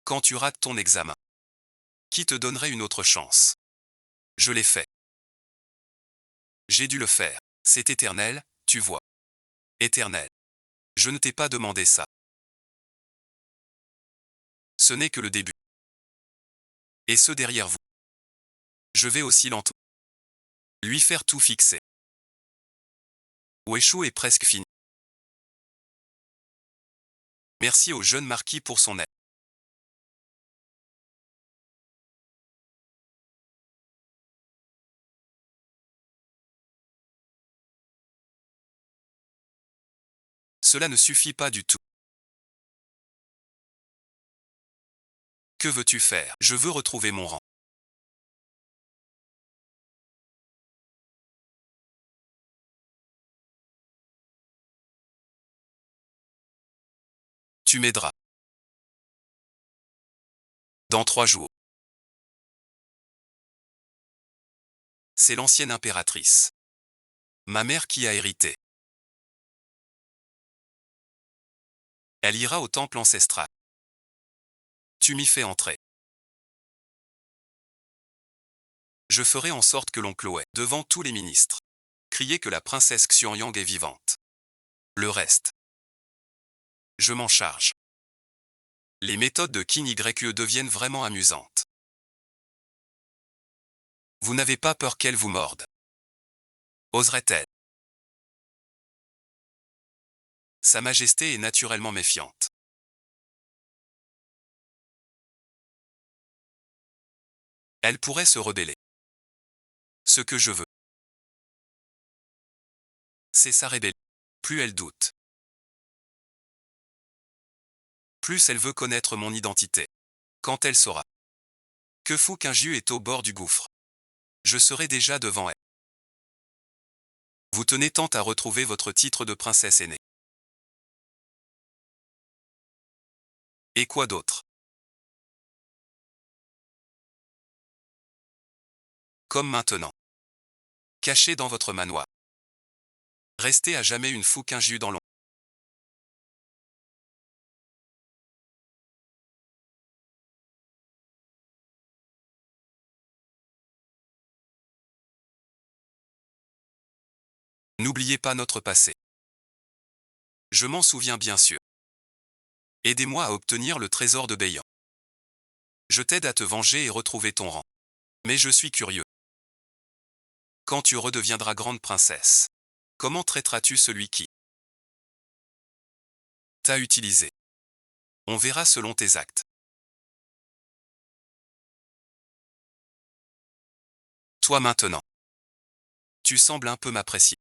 A: Quand tu rates ton examen, qui te donnerait une autre chance? Je l'ai fait. J'ai dû le faire. C'est éternel, tu vois. Éternel. Je ne t'ai pas demandé ça. Ce n'est que le début. Et ceux derrière vous. Je vais aussi lentement lui faire tout fixer. Weshu est presque fini. Merci au jeune marquis pour son aide. Cela ne suffit pas du tout. Que veux-tu faire? Je veux retrouver mon rang. Tu m'aideras. Dans 3 jours. C'est l'ancienne impératrice. Ma mère qui a hérité. Elle ira au temple ancestral. Tu m'y fais entrer. Je ferai en sorte que l'on clouait, devant tous les ministres, crier que la princesse Xianyang est vivante. Le reste, je m'en charge. Les méthodes de Qin Yue deviennent vraiment amusantes. Vous n'avez pas peur qu'elle vous morde? Oserait-elle? Sa Majesté est naturellement méfiante. Elle pourrait se rebeller. Ce que je veux. C'est sa rébellion. Plus elle doute, plus elle veut connaître mon identité. Quand elle saura que Fu Qingyu est au bord du gouffre, je serai déjà devant elle. Vous tenez tant à retrouver votre titre de princesse aînée. Et quoi d'autre? Comme maintenant. Caché dans votre manoir. Restez à jamais une Fu Qingyu dans l'ombre. N'oubliez pas notre passé. Je m'en souviens bien sûr. Aidez-moi à obtenir le trésor de Beiyan. Je t'aide à te venger et retrouver ton rang. Mais je suis curieux. Quand tu redeviendras grande princesse, comment traiteras-tu celui qui t'a utilisé? On verra selon tes actes. Toi maintenant. Tu sembles un peu m'apprécier.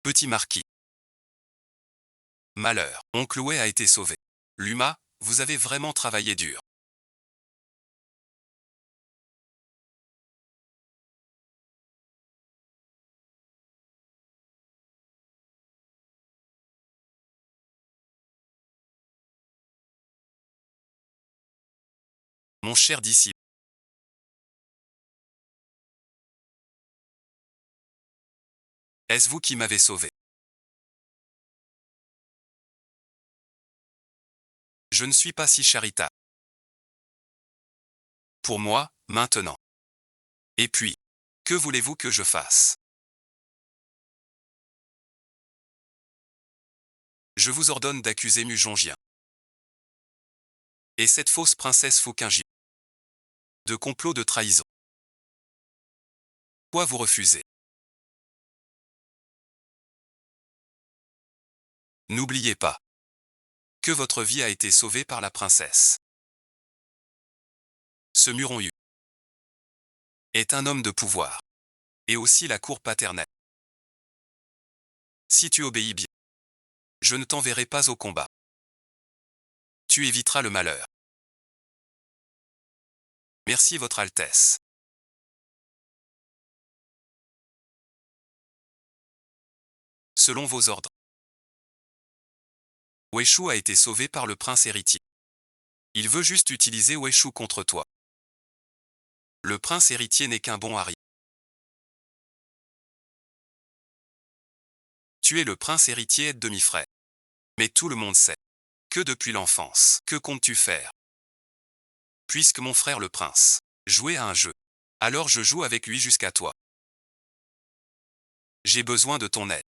A: Petit marquis. Malheur, oncle Wei a été sauvé. Luma, vous avez vraiment travaillé dur. Mon cher disciple. Est-ce vous qui m'avez sauvé? Je ne suis pas si charitable. Pour moi, maintenant. Et puis, que voulez-vous que je fasse? Je vous ordonne d'accuser Mujongien. Et cette fausse princesse Fu Qingyu. De complot de trahison. Quoi vous refusez? N'oubliez pas que votre vie a été sauvée par la princesse. Ce Muronyu est un homme de pouvoir. Et aussi la cour paternelle. Si tu obéis bien, je ne t'enverrai pas au combat. Tu éviteras le malheur. Merci Votre Altesse. Selon vos ordres, Weishu a été sauvé par le prince héritier. Il veut juste utiliser Weishu contre toi. Le prince héritier n'est qu'un bon Harry. Tu es le prince héritier et demi-frère. Mais tout le monde sait que depuis l'enfance, que comptes-tu faire? Puisque mon frère le prince jouait à un jeu, alors je joue avec lui jusqu'à toi. J'ai besoin de ton aide.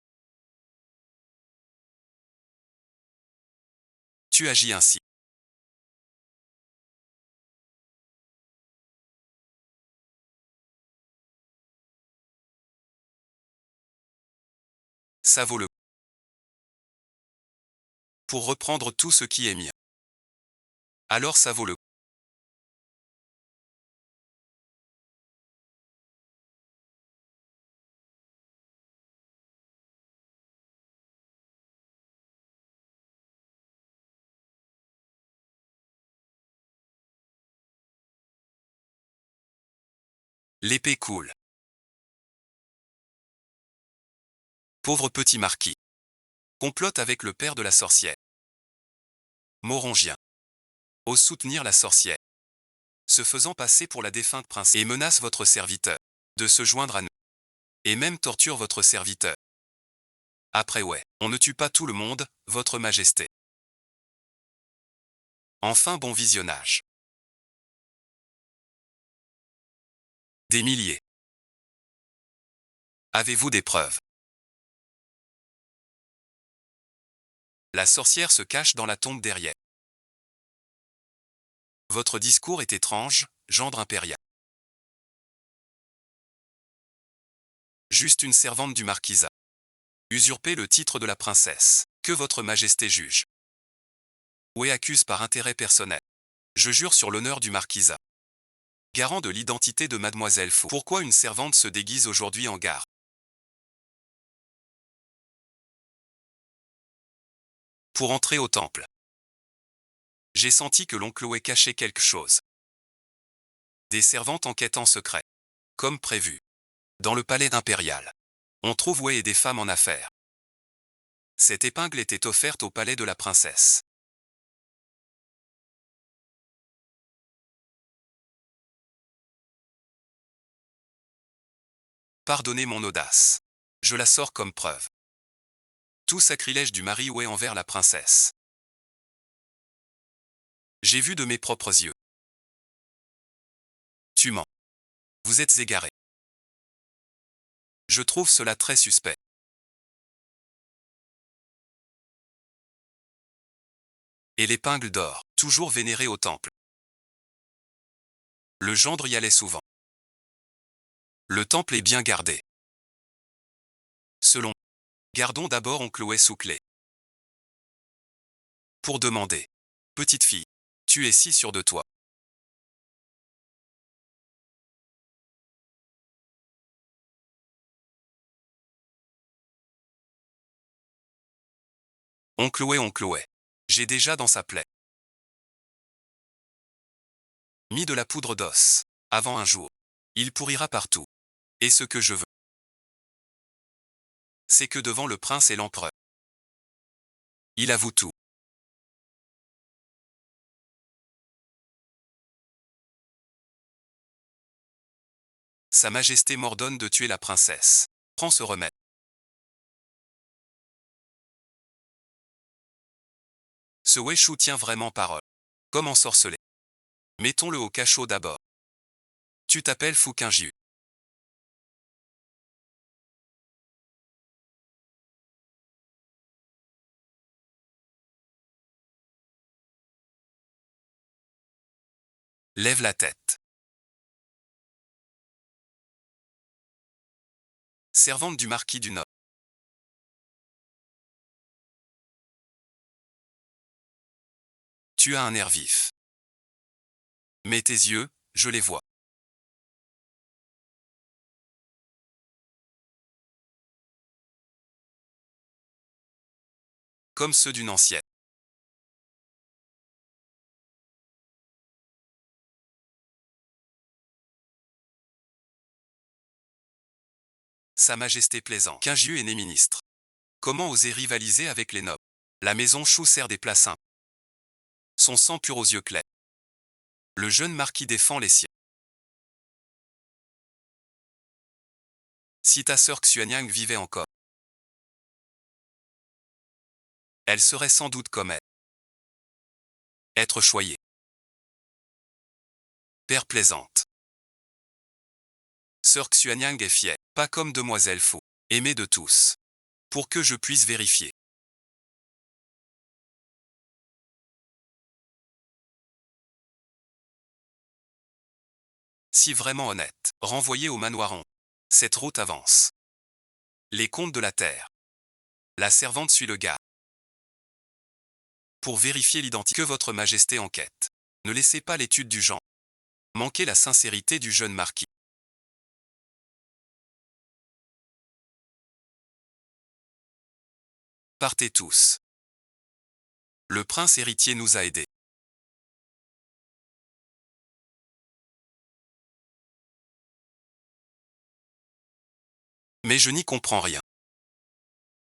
A: Tu agis ainsi. Ça vaut le coup. Pour reprendre tout ce qui est mien. Alors ça vaut le coup. L'épée coule. Pauvre petit marquis. Complote avec le père de la sorcière. Morongien. Ose soutenir la sorcière. Se faisant passer pour la défunte princesse. Et menace votre serviteur de se joindre à nous. Et même torture votre serviteur. Après ouais, on ne tue pas tout le monde, votre majesté. Enfin bon visionnage. Des milliers. Avez-vous des preuves? La sorcière se cache dans la tombe derrière. Votre discours est étrange, gendre impérial. Juste une servante du marquisat. Usurper le titre de la princesse, que votre majesté juge. Ou accuse par intérêt personnel. Je jure sur l'honneur du marquisat. garant de l'identité de Mademoiselle Fu. Pourquoi une servante se déguise aujourd'hui en gare? Pour entrer au temple. J'ai senti que l'oncle Chloé cachait quelque chose. Des servantes enquêtent en secret. Comme prévu. Dans le palais impérial. On trouve Wei et des femmes en affaires. Cette épingle était offerte au palais de la princesse. Pardonnez mon audace. Je la sors comme preuve. Tout sacrilège du mari Wei envers la princesse. J'ai vu de mes propres yeux. Tu mens. Vous êtes égaré. Je trouve cela très suspect. Et l'épingle d'or, toujours vénérée au temple. Le gendre y allait souvent. Le temple est bien gardé. Selon, gardons d'abord oncle Wei sous clé. Pour demander. Petite fille, tu es si sûre de toi. Oncle Wei. J'ai déjà dans sa plaie. Mis de la poudre d'os. Avant un jour. Il pourrira partout. Et ce que je veux, c'est que devant le prince et l'empereur, il avoue tout. Sa Majesté m'ordonne de tuer la princesse. Prends ce remède. Ce Weishu tient vraiment parole. Comme ensorcelé. Mettons-le au cachot d'abord. Tu t'appelles Fukinjiu. Lève la tête. Servante du marquis du Nord. Tu as un air vif. Mais tes yeux, je les vois. Comme ceux d'une ancienne. Sa Majesté plaisante. Kinjiu est né ministre. Comment oser rivaliser avec les nobles? La maison Chou sert des plats simples. Son sang pur aux yeux clairs. Le jeune marquis défend les siens. Si ta sœur Xuanyang vivait encore, elle serait sans doute comme elle. Être choyée. Père plaisante. Sœur Xuanyang est fière, pas comme demoiselle Fu, aimée de tous. Pour que je puisse vérifier. Si vraiment honnête, renvoyé au manoir on. Cette route avance. Les comptes de la terre. La servante suit le gars. Pour vérifier l'identité que votre majesté enquête. Ne laissez pas l'étude du genre. Manquer la sincérité du jeune marquis. Partez tous. Le prince héritier nous a aidés. Mais je n'y comprends rien.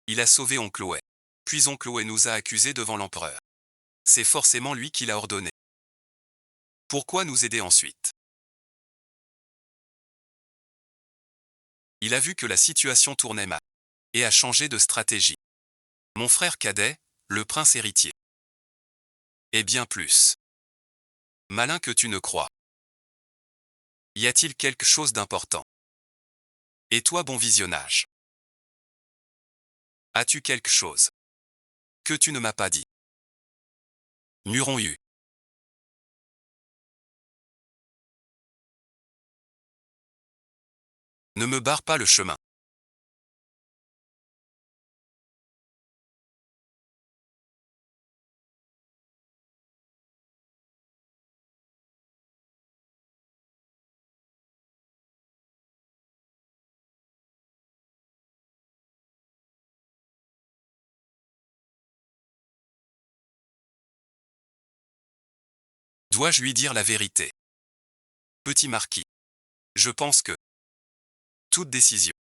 A: Il a sauvé oncle Wei. Puis oncle Wei nous a accusés devant l'empereur. C'est forcément lui qui l'a ordonné. Pourquoi nous aider ensuite? Il a vu que la situation tournait mal. Et a changé de stratégie. Mon frère cadet, le prince héritier. Et bien plus. Malin que tu ne crois. Y a-t-il quelque chose d'important? Et toi bon visionnage. As-tu quelque chose que tu ne m'as pas dit? Muron eu. Ne me barre pas le chemin. Dois-je lui dire la vérité? Petit marquis. Je pense que toute décision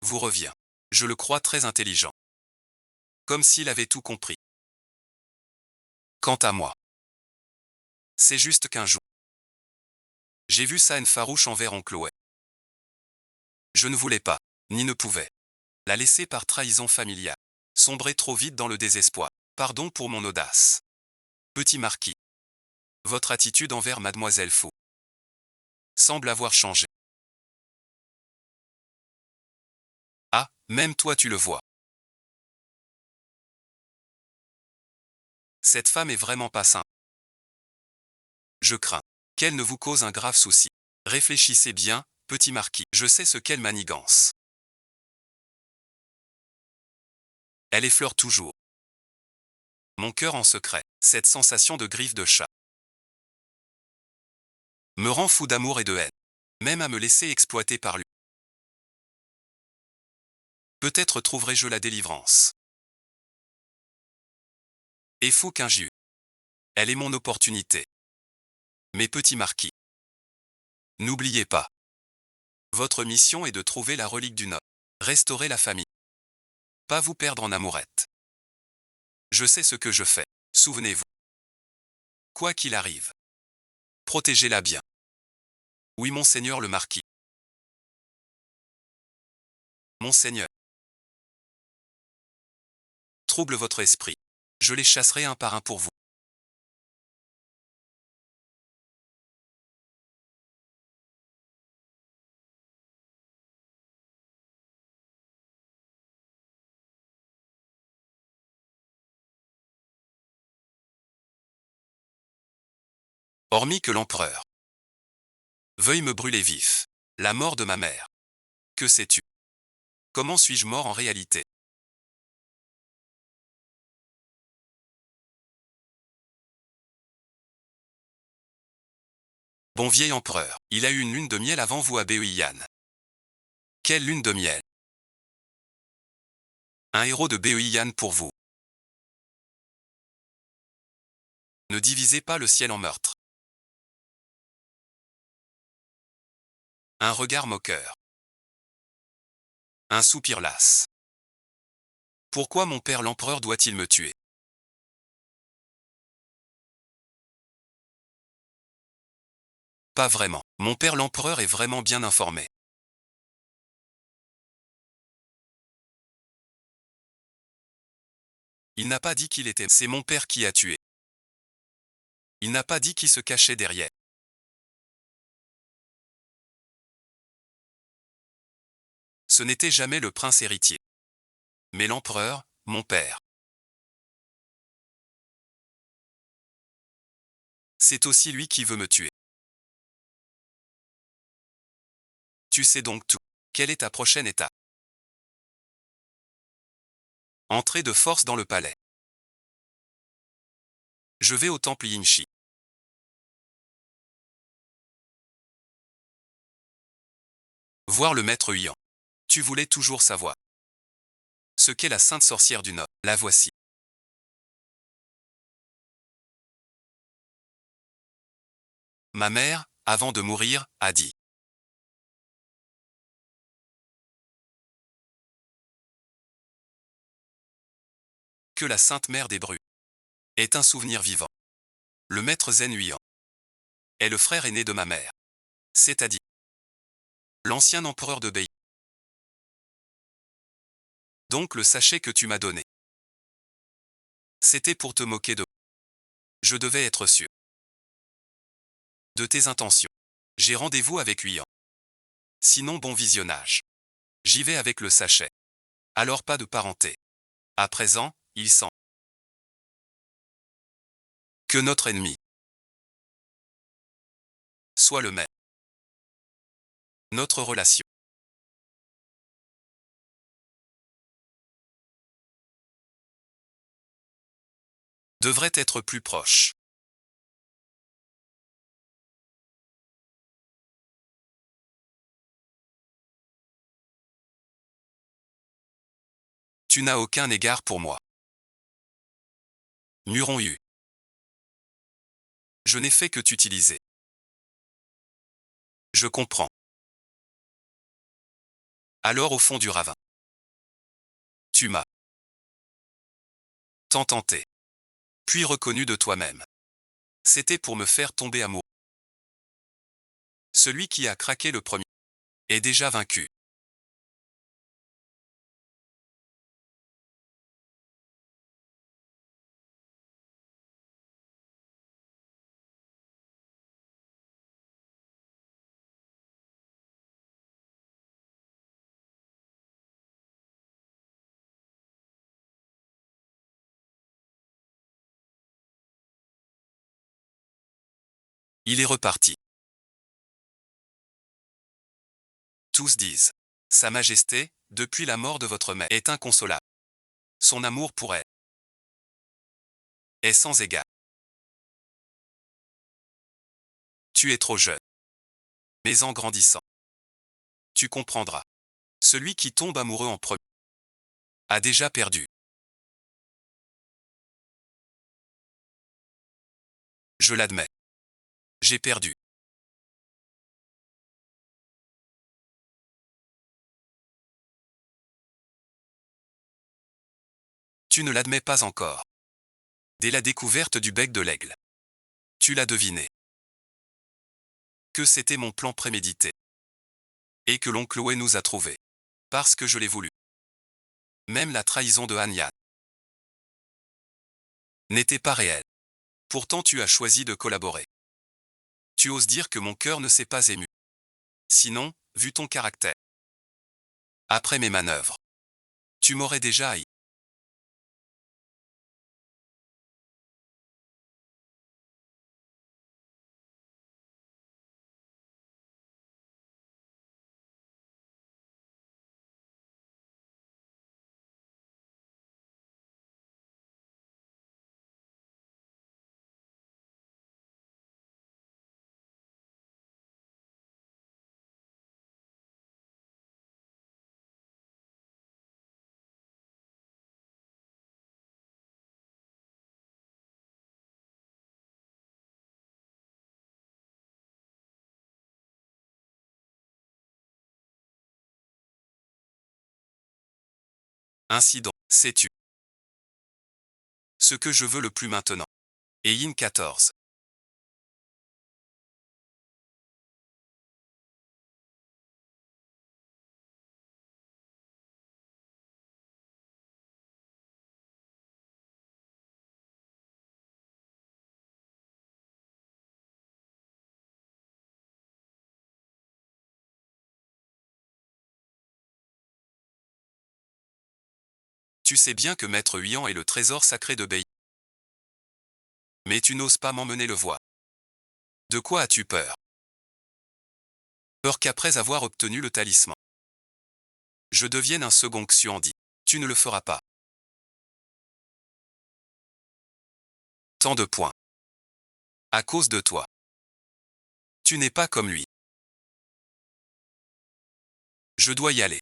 A: vous revient. Je le crois très intelligent. Comme s'il avait tout compris. Quant à moi, c'est juste qu'un jour, j'ai vu sa haine farouche envers oncle Chloé. Je ne voulais pas, ni ne pouvais, la laisser par trahison familiale. Sombrer trop vite dans le désespoir. Pardon pour mon audace. Petit marquis. Votre attitude envers mademoiselle Fou semble avoir changé. Ah, même toi tu le vois. Cette femme est vraiment pas simple. Je crains qu'elle ne vous cause un grave souci. Réfléchissez bien, petit marquis. Je sais ce qu'elle manigance. Elle effleure toujours mon cœur en secret. Cette sensation de griffe de chat me rend fou d'amour et de haine. Même à me laisser exploiter par lui. Peut-être trouverai-je la délivrance. Et fou qu'injure. Elle est mon opportunité. Mais petit marquis, n'oubliez pas. Votre mission est de trouver la relique du homme. Restaurer la famille. Pas vous perdre en amourette. Je sais ce que je fais. Souvenez-vous. Quoi qu'il arrive. Protégez-la bien. Oui, monseigneur le marquis. Monseigneur. Trouble votre esprit. Je les chasserai un par un pour vous. Hormis que l'empereur veuille me brûler vif. La mort de ma mère. Que sais-tu? Comment suis-je mort en réalité? Bon vieil empereur, il a eu une lune de miel avant vous à Béoïan. Quelle lune de miel? Un héros de Béoïan pour vous. Ne divisez pas le ciel en meurtres. Un regard moqueur. Un soupir las. Pourquoi mon père l'empereur doit-il me tuer? Pas vraiment. Mon père l'empereur est vraiment bien informé. Il n'a pas dit qu'il était. C'est mon père qui a tué. Il n'a pas dit qui se cachait derrière. Ce n'était jamais le prince héritier. Mais l'empereur, mon père. C'est aussi lui qui veut me tuer. Tu sais donc tout. Quelle est ta prochaine étape? Entrer de force dans le palais. Je vais au temple Yinshi. Voir le maître Huyan. Tu voulais toujours savoir ce qu'est la sainte sorcière du Nord. La voici. Ma mère, avant de mourir, a dit. Que la sainte mère des Bru est un souvenir vivant. Le maître Zen Huyan est le frère aîné de ma mère. C'est-à-dire l'ancien empereur de Bei. Donc le sachet que tu m'as donné. C'était pour te moquer de. Je devais être sûr de tes intentions. J'ai rendez-vous avec Huyan. Sinon bon visionnage. J'y vais avec le sachet. Alors pas de parenté. À présent, il sent que notre ennemi soit le même. Notre relation devrait être plus proche. Tu n'as aucun égard pour moi. Muron Hu. Je n'ai fait que t'utiliser. Je comprends. Alors au fond du ravin. Tu m'as tant tenté. Puis reconnu de toi-même. C'était pour me faire tomber amoureux. Celui qui a craqué le premier est déjà vaincu. Il est reparti. Tous disent. Sa Majesté, depuis la mort de votre mère, est inconsolable. Son amour pour elle est sans égard. Tu es trop jeune. Mais en grandissant, tu comprendras. Celui qui tombe amoureux en premier a déjà perdu. Je l'admets. J'ai perdu. Tu ne l'admets pas encore. Dès la découverte du bec de l'aigle, tu l'as deviné. Que c'était mon plan prémédité. Et que l'oncle Chloé nous a trouvés. Parce que je l'ai voulu. Même la trahison de Hanya n'était pas réelle. Pourtant tu as choisi de collaborer. Tu oses dire que mon cœur ne s'est pas ému. Sinon, vu ton caractère. Après mes manœuvres, tu m'aurais déjà haï. Ainsi donc, sais-tu ce que je veux le plus maintenant. Et Yin 14. Tu sais bien que Maître Huyan est le trésor sacré de Bei. Mais tu n'oses pas m'emmener le voir. De quoi as-tu peur? Peur qu'après avoir obtenu le talisman, je devienne un second Xuandi. Tu ne le feras pas. Tant de points. À cause de toi. Tu n'es pas comme lui. Je dois y aller.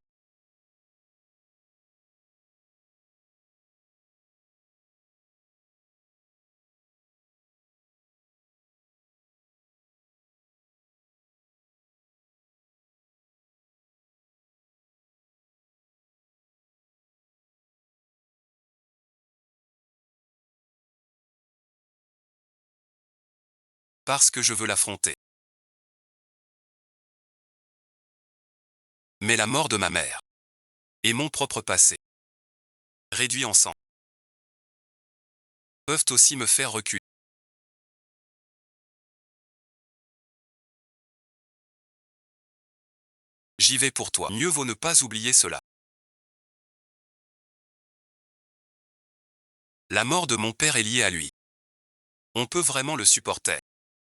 A: Parce que je veux l'affronter. Mais la mort de ma mère et mon propre passé, réduits en sang, peuvent aussi me faire reculer. J'y vais pour toi. Mieux vaut ne pas oublier cela. La mort de mon père est liée à lui. On peut vraiment le supporter.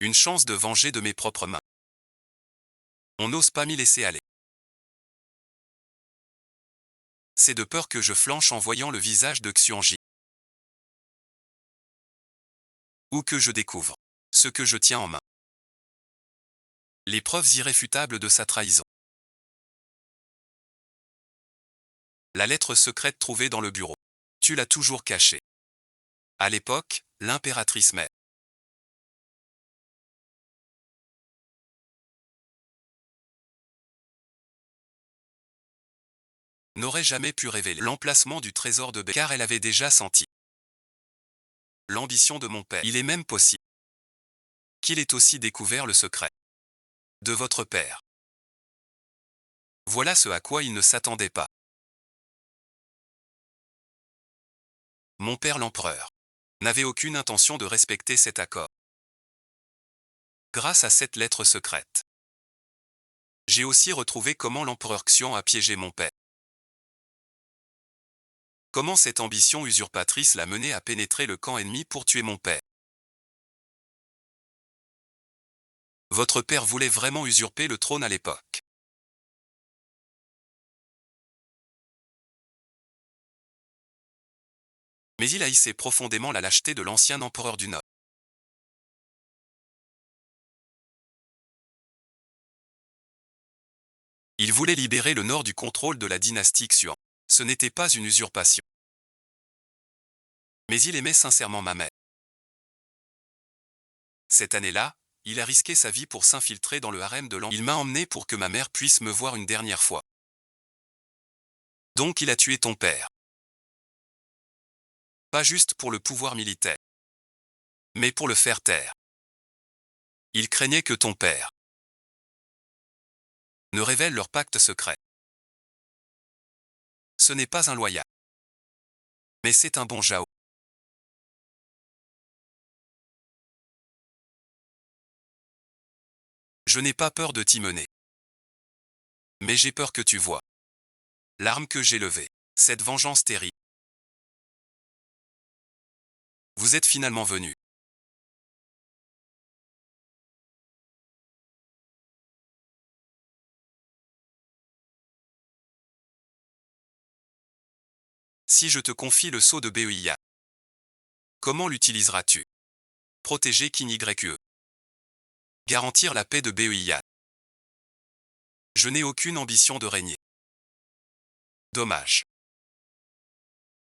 A: Une chance de venger de mes propres mains. On n'ose pas m'y laisser aller. C'est de peur que je flanche en voyant le visage de Xuanji. Ou que je découvre ce que je tiens en main. Les preuves irréfutables de sa trahison. La lettre secrète trouvée dans le bureau. Tu l'as toujours cachée. À l'époque, l'impératrice mère n'aurait jamais pu révéler l'emplacement du trésor de car elle avait déjà senti l'ambition de mon père. Il est même possible qu'il ait aussi découvert le secret de votre père. Voilà ce à quoi il ne s'attendait pas. Mon père l'empereur n'avait aucune intention de respecter cet accord. Grâce à cette lettre secrète, j'ai aussi retrouvé comment l'empereur Xian a piégé mon père. Comment cette ambition usurpatrice l'a mené à pénétrer le camp ennemi pour tuer mon père. Votre père voulait vraiment usurper le trône à l'époque. Mais il haïssait profondément la lâcheté de l'ancien empereur du Nord. Il voulait libérer le Nord du contrôle de la dynastie Xuan. Ce n'était pas une usurpation. Mais il aimait sincèrement ma mère. Cette année-là, il a risqué sa vie pour s'infiltrer dans le harem de l'empereur. Il m'a emmené pour que ma mère puisse me voir une dernière fois. Donc il a tué ton père. Pas juste pour le pouvoir militaire, mais pour le faire taire. Il craignait que ton père ne révèle leur pacte secret. Ce n'est pas un loyal, mais c'est un bon Jao. Je n'ai pas peur de t'y mener. Mais j'ai peur que tu vois l'arme que j'ai levée, cette vengeance terrible. Vous êtes finalement venu. Si je te confie le sceau de Beuya, comment l'utiliseras-tu? Protéger King YE. Garantir la paix de Beuya. Je n'ai aucune ambition de régner. Dommage.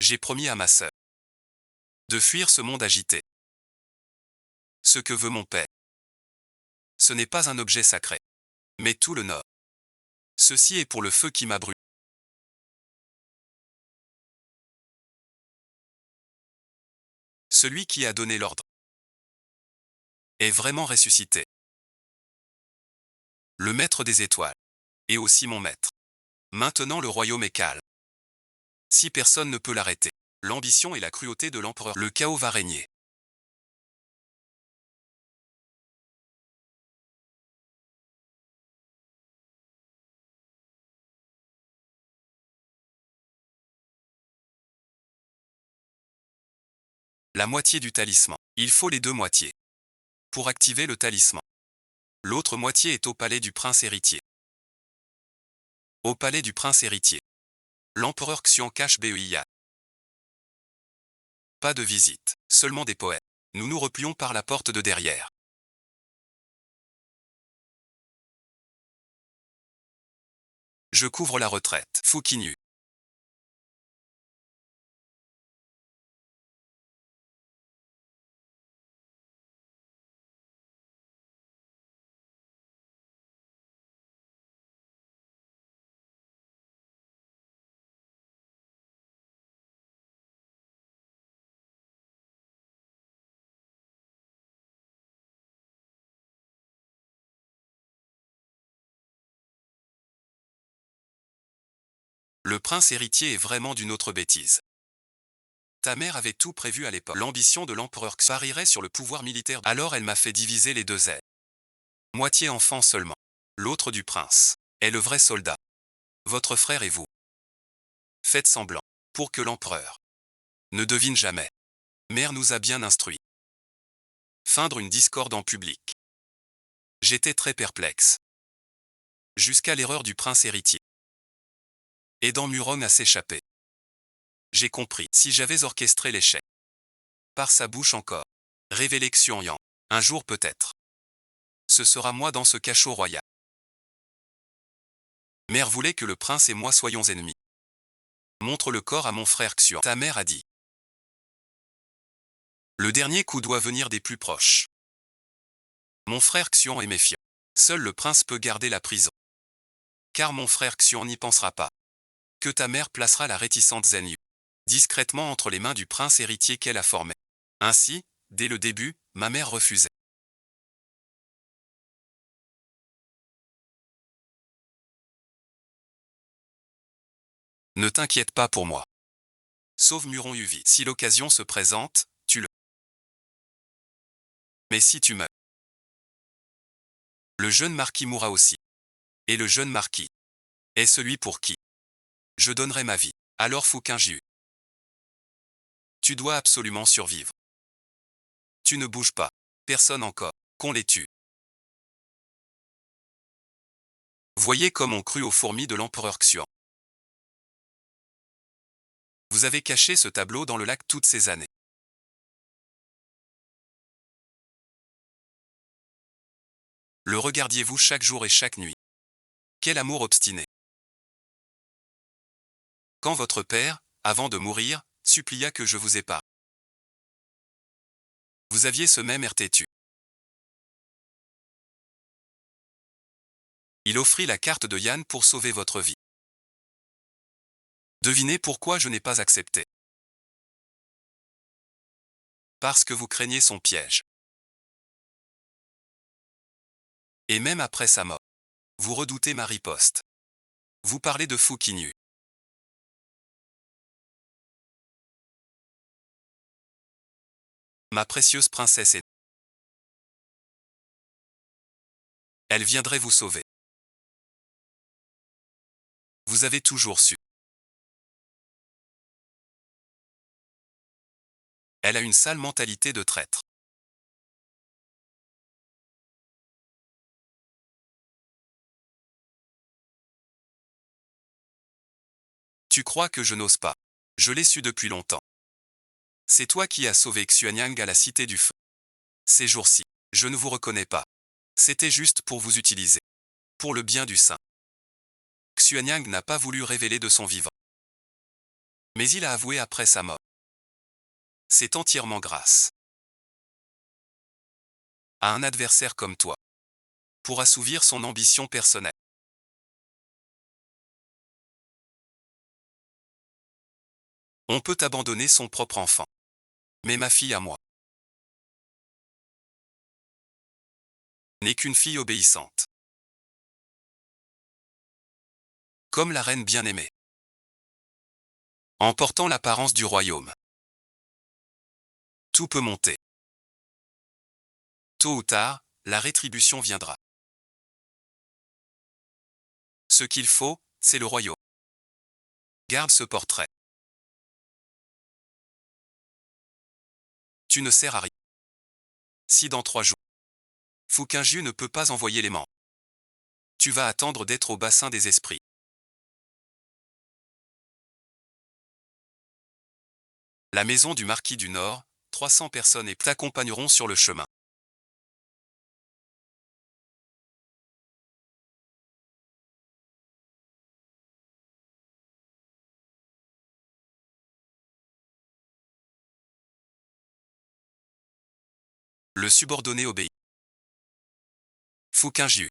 A: J'ai promis à ma sœur de fuir ce monde agité. Ce que veut mon père, ce n'est pas un objet sacré, mais tout le Nord. Ceci est pour le feu qui m'a brûlé. Celui qui a donné l'ordre est vraiment ressuscité. Le maître des étoiles est aussi mon maître. Maintenant le royaume est calme. Si personne ne peut l'arrêter, l'ambition et la cruauté de l'empereur, le chaos va régner. La moitié du talisman. Il faut les deux moitiés pour activer le talisman. L'autre moitié est au palais du prince héritier. Au palais du prince héritier, l'empereur Xian cache Beuya. Pas de visite, seulement des poètes. Nous nous replions par la porte de derrière. Je couvre la retraite. Fukinu. Le prince héritier est vraiment d'une autre bêtise. Ta mère avait tout prévu à l'époque. L'ambition de l'empereur Xian parierait sur le pouvoir militaire. Alors elle m'a fait diviser les deux ailes. Moitié enfant seulement. L'autre du prince est le vrai soldat. Votre frère et vous. Faites semblant, pour que l'empereur ne devine jamais. Mère nous a bien instruits. Feindre une discorde en public. J'étais très perplexe. Jusqu'à l'erreur du prince héritier. Aidant Muron à s'échapper. J'ai compris, si j'avais orchestré l'échec. Par sa bouche encore. Révélé Xianyang. Un jour peut-être. Ce sera moi dans ce cachot royal. Mère voulait que le prince et moi soyons ennemis. Montre le corps à mon frère Xian. Ta mère a dit. Le dernier coup doit venir des plus proches. Mon frère Xian est méfiant. Seul le prince peut garder la prison. Car mon frère Xian n'y pensera pas. que ta mère placera la réticente Zhenyu discrètement entre les mains du prince héritier qu'elle a formé. Ainsi, dès le début, ma mère refusait. Ne t'inquiète pas pour moi. Sauve Muron Yuvi. Si l'occasion se présente, tu le. Mais si tu meurs, le jeune marquis mourra aussi. Et le jeune marquis est celui pour qui je donnerai ma vie. Alors Fukinjiu, tu dois absolument survivre. Tu ne bouges pas. Personne encore. Qu'on les tue. Voyez comme on crut aux fourmis de l'empereur Xuan. Vous avez caché ce tableau dans le lac toutes ces années. Le regardiez-vous chaque jour et chaque nuit. Quel amour obstiné. Quand votre père, avant de mourir, supplia que je vous épargne. Vous aviez ce même air têtu. Il offrit la carte de Yann pour sauver votre vie. Devinez pourquoi je n'ai pas accepté. Parce que vous craignez son piège. Et même après sa mort, vous redoutez ma riposte. Vous parlez de Fukinyu. Ma précieuse princesse est. Elle viendrait vous sauver. Vous avez toujours su. Elle a une sale mentalité de traître. Tu crois que je n'ose pas. Je l'ai su depuis longtemps. C'est toi qui as sauvé Xuanyang à la Cité du Feu. Ces jours-ci, je ne vous reconnais pas. C'était juste pour vous utiliser. Pour le bien du saint. Xuanyang n'a pas voulu révéler de son vivant. Mais il a avoué après sa mort. C'est entièrement grâce à un adversaire comme toi. Pour assouvir son ambition personnelle. On peut abandonner son propre enfant. Mais ma fille à moi n'est qu'une fille obéissante. Comme la reine bien-aimée. En portant l'apparence du royaume. Tout peut monter. Tôt ou tard, la rétribution viendra. Ce qu'il faut, c'est le royaume. Garde ce portrait. Tu ne sers à rien. Si dans 3 jours, Fukinju ne peut pas envoyer les membres, tu vas attendre d'être au bassin des esprits. La maison du marquis du Nord, 300 personnes et t'accompagneront sur le chemin. Le subordonné obéit. Fukinju.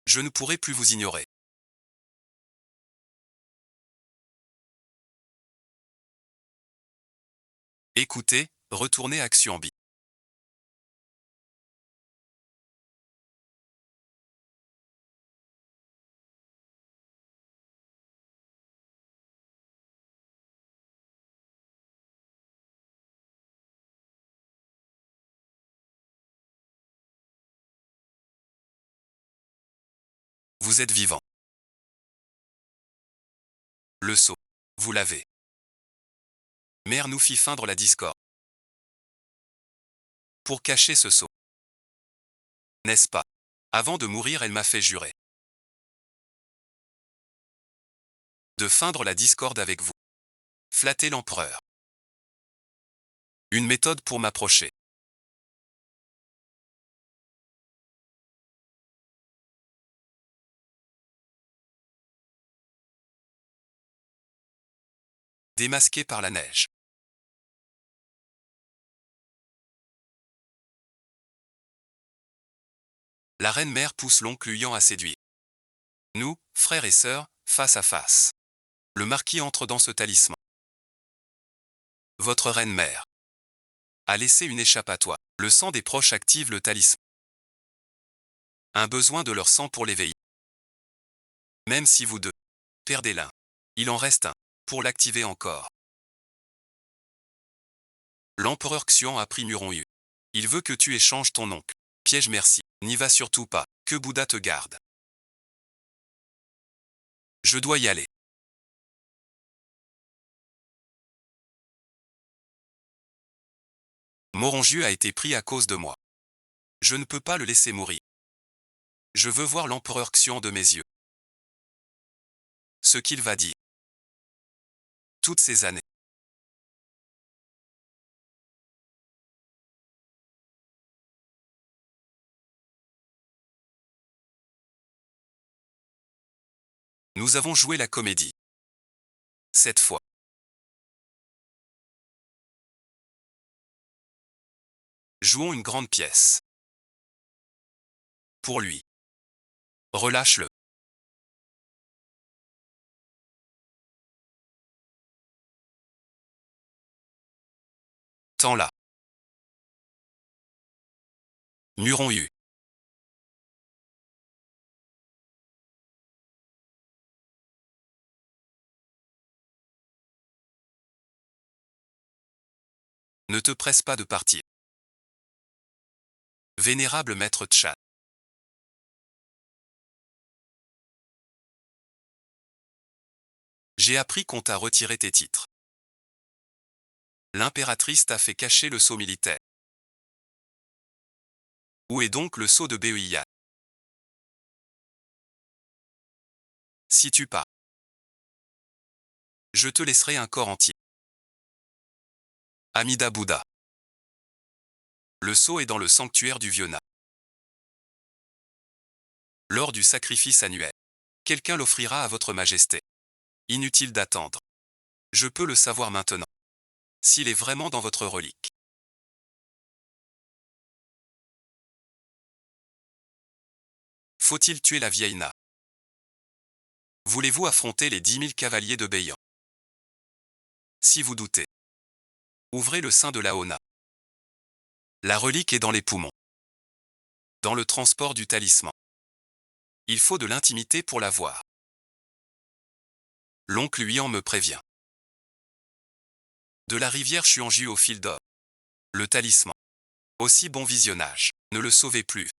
A: Je ne pourrai plus vous ignorer. Écoutez, retournez à Xuanbi. Vous êtes vivant. Le sceau. Vous l'avez. Mère nous fit feindre la discorde. Pour cacher ce sceau. N'est-ce pas? Avant de mourir, elle m'a fait jurer. De feindre la discorde avec vous. Flatter l'empereur. Une méthode pour m'approcher. Démasqué par la neige. La reine mère pousse l'oncle Huyan à séduire. Nous, frères et sœurs, face à face. Le marquis entre dans ce talisman. Votre reine-mère a laissé une échappatoire. Le sang des proches active le talisman. Un besoin de leur sang pour l'éveiller. Même si vous deux perdez l'un, il en reste un pour l'activer encore. L'empereur Xuan a pris Muron Yu. Il veut que tu échanges ton oncle. Piège merci. N'y va surtout pas, que Bouddha te garde. Je dois y aller. Morongiu a été pris à cause de moi. Je ne peux pas le laisser mourir. Je veux voir l'empereur Xuan de mes yeux. Ce qu'il va dire. Toutes ces années. Nous avons joué la comédie. Cette fois. Jouons une grande pièce. Pour lui. Relâche-le. Tends-la. Muron Yu. Ne te presse pas de partir. Vénérable maître Chan. J'ai appris qu'on t'a retiré tes titres. L'impératrice t'a fait cacher le sceau militaire. Où est donc le sceau de Beiyan? Si tu pars, je te laisserai un corps entier. Amida Bouddha. Le sceau est dans le sanctuaire du Vieux Na. Lors du sacrifice annuel, quelqu'un l'offrira à votre majesté. Inutile d'attendre. Je peux le savoir maintenant. S'il est vraiment dans votre relique. Faut-il tuer la vieille Na? Voulez-vous affronter les 10 000 cavaliers de Beiyan? Si vous doutez, ouvrez le sein de la Ona. La relique est dans les poumons. Dans le transport du talisman. Il faut de l'intimité pour la voir. L'oncle Huyan me prévient. De la rivière Chuanju au fil d'or. Le talisman. Aussi bon visionnage. Ne le sauvez plus.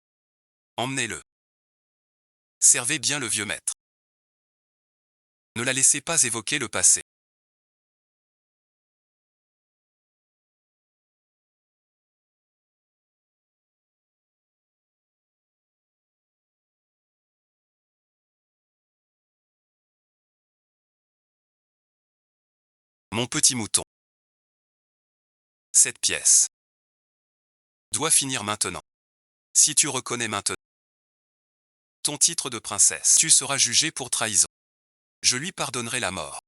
A: Emmenez-le. Servez bien le vieux maître. Ne la laissez pas évoquer le passé. Mon petit mouton. Cette pièce doit finir maintenant. Si tu reconnais maintenant ton titre de princesse, tu seras jugée pour trahison. Je lui pardonnerai la mort.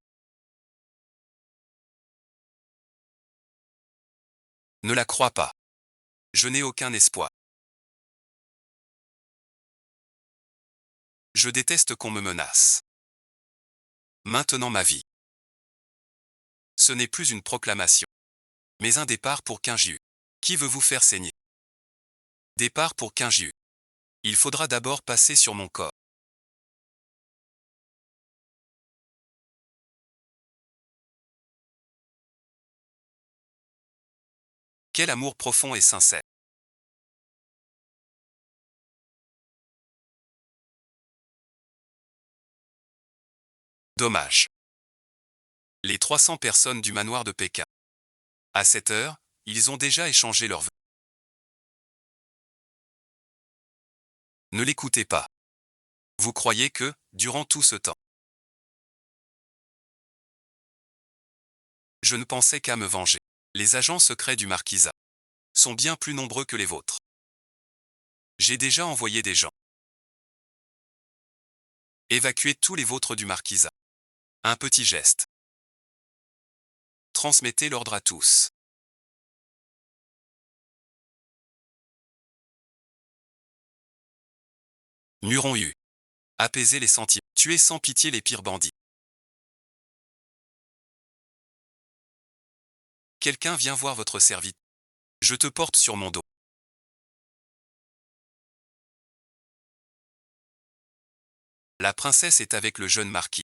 A: Ne la crois pas. Je n'ai aucun espoir. Je déteste qu'on me menace. Maintenant ma vie. Ce n'est plus une proclamation, mais un départ pour Qingyu. Qui veut vous faire saigner? Départ pour Qingyu. Il faudra d'abord passer sur mon corps. Quel amour profond et sincère. Dommage. Les 300 personnes du manoir de Pékin. À cette heure, ils ont déjà échangé leurs vœux. Ne l'écoutez pas. Vous croyez que, durant tout ce temps, je ne pensais qu'à me venger. Les agents secrets du marquisat sont bien plus nombreux que les vôtres. J'ai déjà envoyé des gens. Évacuez tous les vôtres du marquisat. Un petit geste. Transmettez l'ordre à tous. Muron Yu. Apaisez les sentiments. Tuez sans pitié les pires bandits. Quelqu'un vient voir votre serviteur. Je te porte sur mon dos. La princesse est avec le jeune marquis.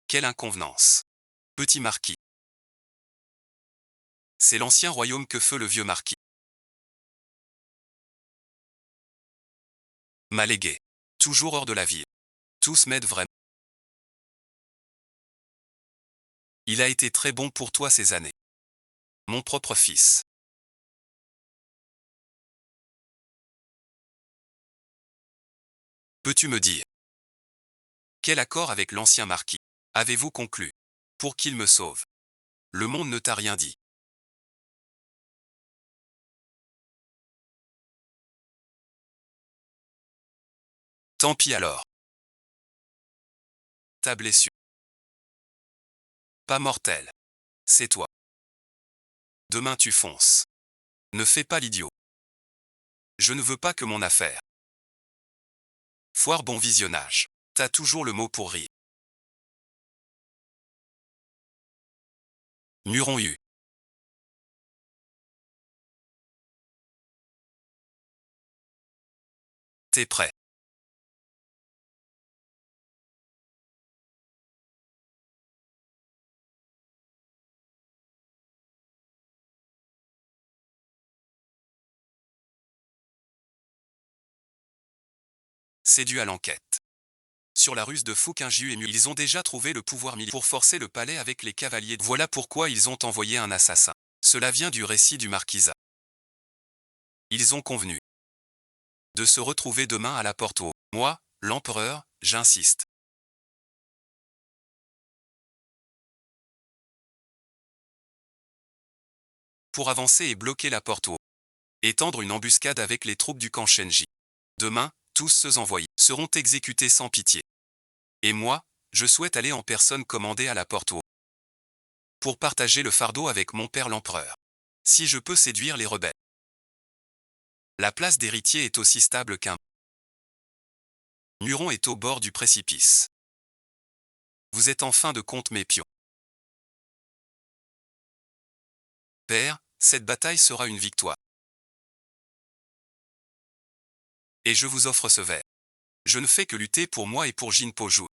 A: Quelle inconvenance. Petit marquis. C'est l'ancien royaume que feu le vieux marquis. Malégué. Toujours hors de la ville. Tous m'aident vraiment. Il a été très bon pour toi ces années. Mon propre fils. Peux-tu me dire quel accord avec l'ancien marquis avez-vous conclu pour qu'il me sauve? Le monde ne t'a rien dit. Tant pis alors. Ta blessure. Pas mortelle. C'est toi. Demain tu fonces. Ne fais pas l'idiot. Je ne veux pas que mon affaire foire bon visionnage. T'as toujours le mot pour rire. Muron U. T'es prêt. C'est dû à l'enquête. Sur la ruse de Fouquinjiu et Mu, ils ont déjà trouvé le pouvoir militaire pour forcer le palais avec les cavaliers. Voilà pourquoi ils ont envoyé un assassin. Cela vient du récit du marquisat. Ils ont convenu de se retrouver demain à la porte au. Moi, l'empereur, j'insiste. Pour avancer et bloquer la porte au. Et tendre une embuscade avec les troupes du camp Shenji. Demain, tous ceux envoyés seront exécutés sans pitié. Et moi, je souhaite aller en personne commander à la porte au. Pour partager le fardeau avec mon père l'empereur. Si je peux séduire les rebelles. La place d'héritier est aussi stable qu'un. Muron est au bord du précipice. Vous êtes en fin de compte mes pions. Père, cette bataille sera une victoire. Et je vous offre ce verre. Je ne fais que lutter pour moi et pour Jinpoju.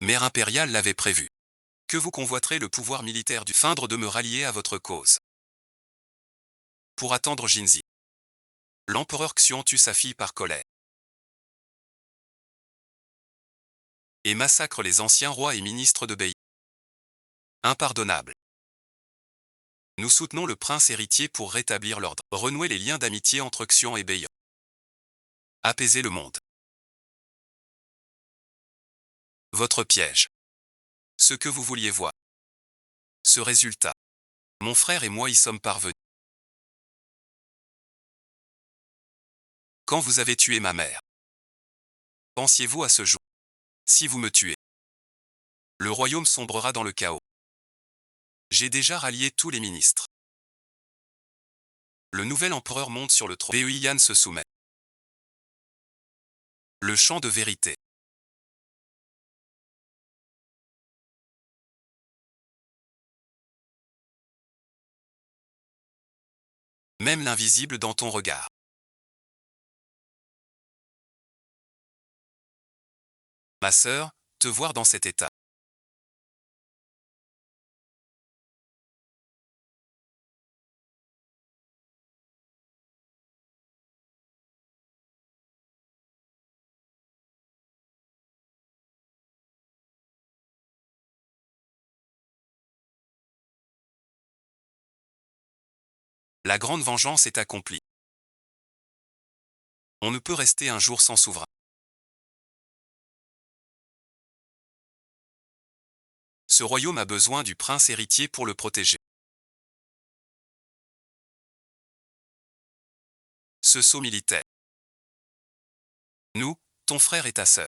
A: Mère impériale l'avait prévu. Que vous convoiterez le pouvoir militaire du feindre de me rallier à votre cause. Pour attendre Jinzi. L'empereur Xian tue sa fille par colère. Et massacre les anciens rois et ministres de Bei. Impardonnable. Nous soutenons le prince héritier pour rétablir l'ordre, renouer les liens d'amitié entre Xian et Beian. Apaiser le monde. Votre piège. Ce que vous vouliez voir. Ce résultat. Mon frère et moi y sommes parvenus. Quand vous avez tué ma mère. Pensiez-vous à ce jour? Si vous me tuez, le royaume sombrera dans le chaos. J'ai déjà rallié tous les ministres. Le nouvel empereur monte sur le trône. Beiyan se soumet. Le champ de vérité. Même l'invisible dans ton regard. Ma sœur, te voir dans cet état. La grande vengeance est accomplie. On ne peut rester un jour sans souverain. Ce royaume a besoin du prince héritier pour le protéger. Ce sceau militaire. Nous, ton frère et ta sœur.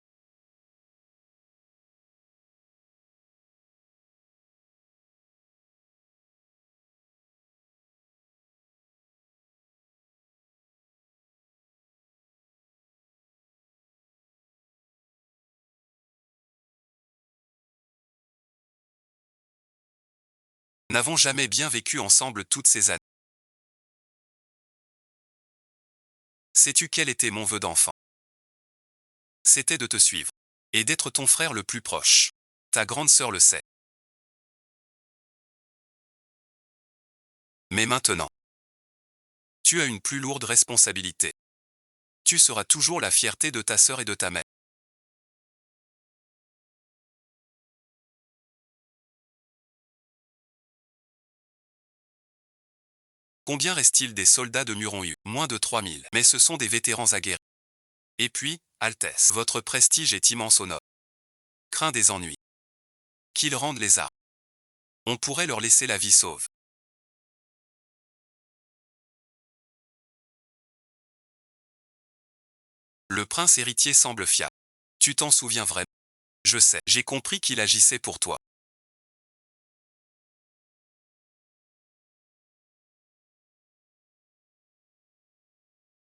A: N'avons jamais bien vécu ensemble toutes ces années. Sais-tu quel était mon vœu d'enfant? C'était de te suivre. Et d'être ton frère le plus proche. Ta grande sœur le sait. Mais maintenant, tu as une plus lourde responsabilité. Tu seras toujours la fierté de ta sœur et de ta mère. Combien reste-t-il des soldats de Muron-Yu? Moins de 3000. Mais ce sont des vétérans aguerris. Et puis, Altesse, votre prestige est immense au nord. Crains des ennuis. Qu'ils rendent les armes. On pourrait leur laisser la vie sauve. Le prince héritier semble fiable. Tu t'en souviens vraiment? Je sais, j'ai compris qu'il agissait pour toi.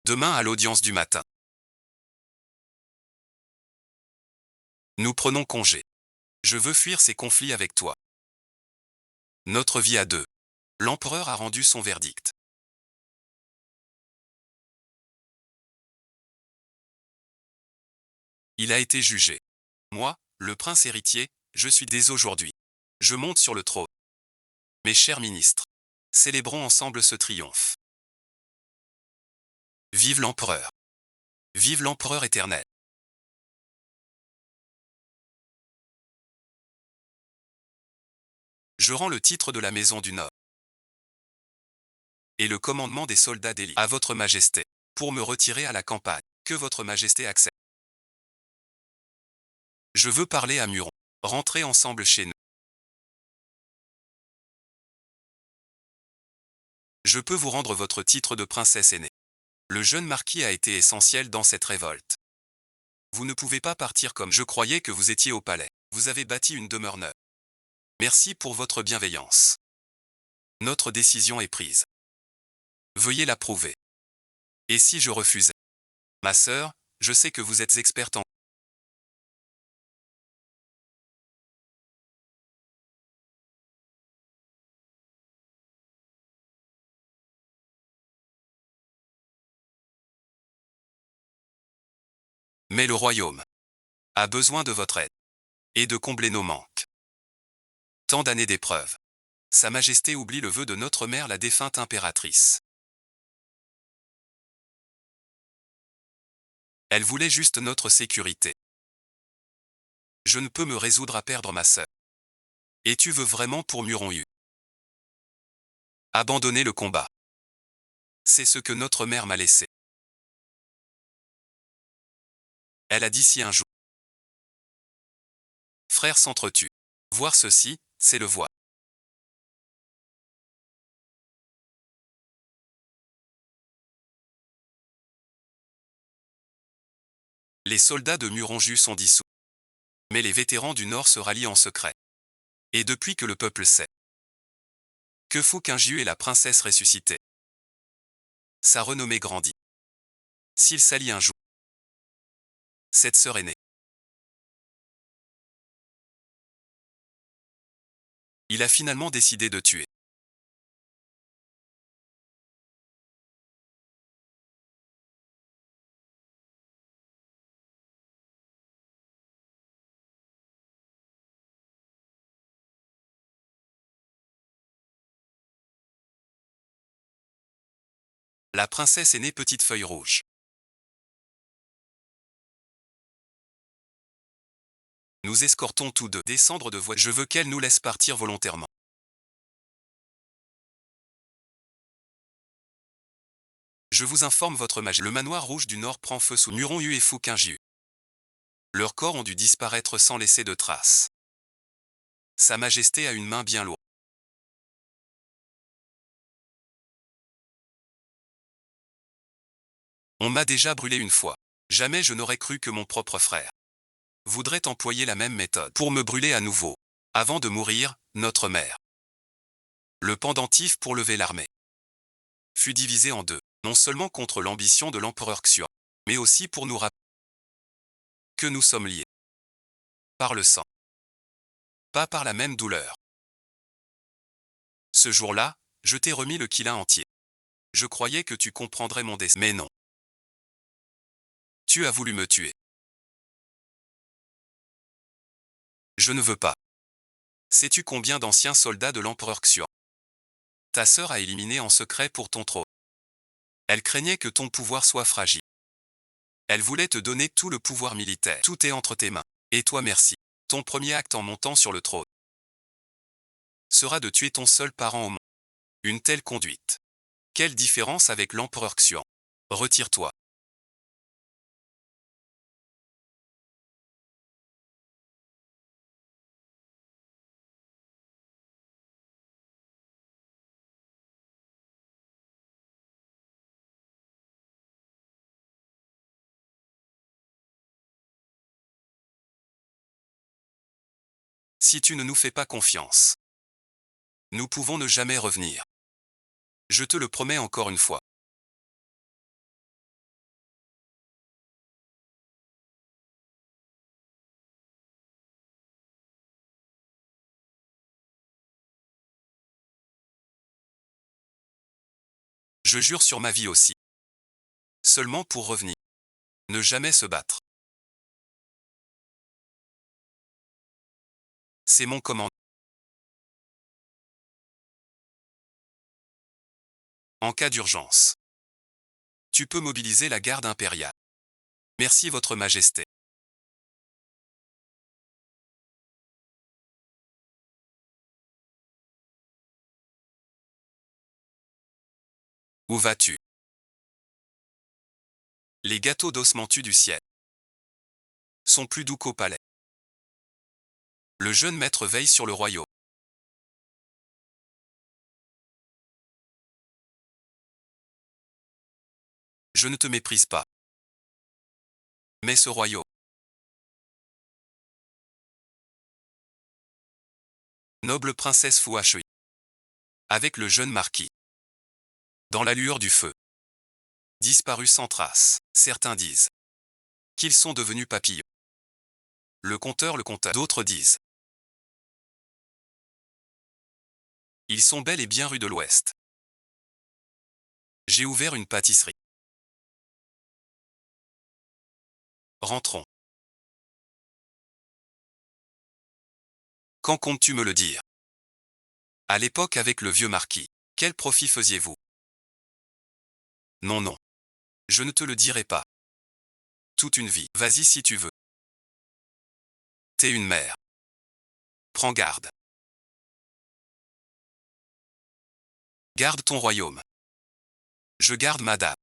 A: Demain à l'audience du matin. Nous prenons congé. Je veux fuir ces conflits avec toi. Notre vie à deux. L'empereur a rendu son verdict. Il a été jugé. Moi, le prince héritier, je suis dès aujourd'hui. Je monte sur le trône. Mes chers ministres, célébrons ensemble ce triomphe. Vive l'empereur. Vive l'empereur éternel. Je rends le titre de la maison du Nord et le commandement des soldats d'élite à votre majesté, pour me retirer à la campagne, que votre majesté accepte. Je veux parler à Muron. Rentrez ensemble chez nous. Je peux vous rendre votre titre de princesse aînée. Le jeune marquis a été essentiel dans cette révolte. Vous ne pouvez pas partir comme je croyais que vous étiez au palais. Vous avez bâti une demeure neuve. Merci pour votre bienveillance. Notre décision est prise. Veuillez l'approuver. Et si je refusais? Ma sœur, je sais que vous êtes experte en... Mais le royaume a besoin de votre aide et de combler nos manques. Tant d'années d'épreuves. Sa Majesté oublie le vœu de notre mère la défunte impératrice. Elle voulait juste notre sécurité. Je ne peux me résoudre à perdre ma sœur. Et tu veux vraiment pour Muron-Yu abandonner le combat. C'est ce que notre mère m'a laissé. Elle a dit si un jour. Frères s'entretuent. Voir ceci, c'est le voir. Les soldats de Muron-Ju sont dissous. Mais les vétérans du Nord se rallient en secret. Et depuis que le peuple sait que Fu-Qingyu est la princesse ressuscitée, sa renommée grandit. S'il s'allie un jour, cette sœur aînée, il a finalement décidé de tuer. La princesse aînée petite feuille rouge. Nous escortons tous deux descendre de voie. Je veux qu'elle nous laisse partir volontairement. Je vous informe votre majesté. Le manoir rouge du Nord prend feu sous Muron-Yu et Fu-Qingyu. Leurs corps ont dû disparaître sans laisser de traces. Sa Majesté a une main bien lourde. On m'a déjà brûlé une fois. Jamais je n'aurais cru que mon propre frère voudrait employer la même méthode pour me brûler à nouveau. Avant de mourir, notre mère, le pendentif pour lever l'armée, fut divisé en deux, non seulement contre l'ambition de l'empereur Xuan, mais aussi pour nous rappeler que nous sommes liés par le sang, pas par la même douleur. Ce jour-là, je t'ai remis le Qilin entier. Je croyais que tu comprendrais mon destin, mais non. Tu as voulu me tuer. Je ne veux pas. Sais-tu combien d'anciens soldats de l'empereur Xuan ta sœur a éliminé en secret pour ton trône? Elle craignait que ton pouvoir soit fragile. Elle voulait te donner tout le pouvoir militaire. Tout est entre tes mains. Et toi merci. Ton premier acte en montant sur le trône sera de tuer ton seul parent au monde. Une telle conduite. Quelle différence avec l'empereur Xuan? Retire-toi. Si tu ne nous fais pas confiance, nous pouvons ne jamais revenir. Je te le promets encore une fois. Je jure sur ma vie aussi. Seulement pour revenir. Ne jamais se battre. C'est mon commandement. En cas d'urgence, tu peux mobiliser la garde impériale. Merci Votre Majesté. Où vas-tu? Les gâteaux d'osmantu du ciel sont plus doux qu'au palais. Le jeune maître veille sur le royaume. Je ne te méprise pas. Mais ce royaume, noble princesse Fuashi, avec le jeune marquis, dans la lueur du feu, disparu sans trace. Certains disent qu'ils sont devenus papillons. Le compteur. D'autres disent ils sont bel et bien rue de l'Ouest. J'ai ouvert une pâtisserie. Rentrons. Quand comptes-tu me le dire? À l'époque avec le vieux marquis, quel profit faisiez-vous? Non, non. Je ne te le dirai pas. Toute une vie. Vas-y si tu veux. T'es une mère. Prends garde. Garde ton royaume. Je garde madame.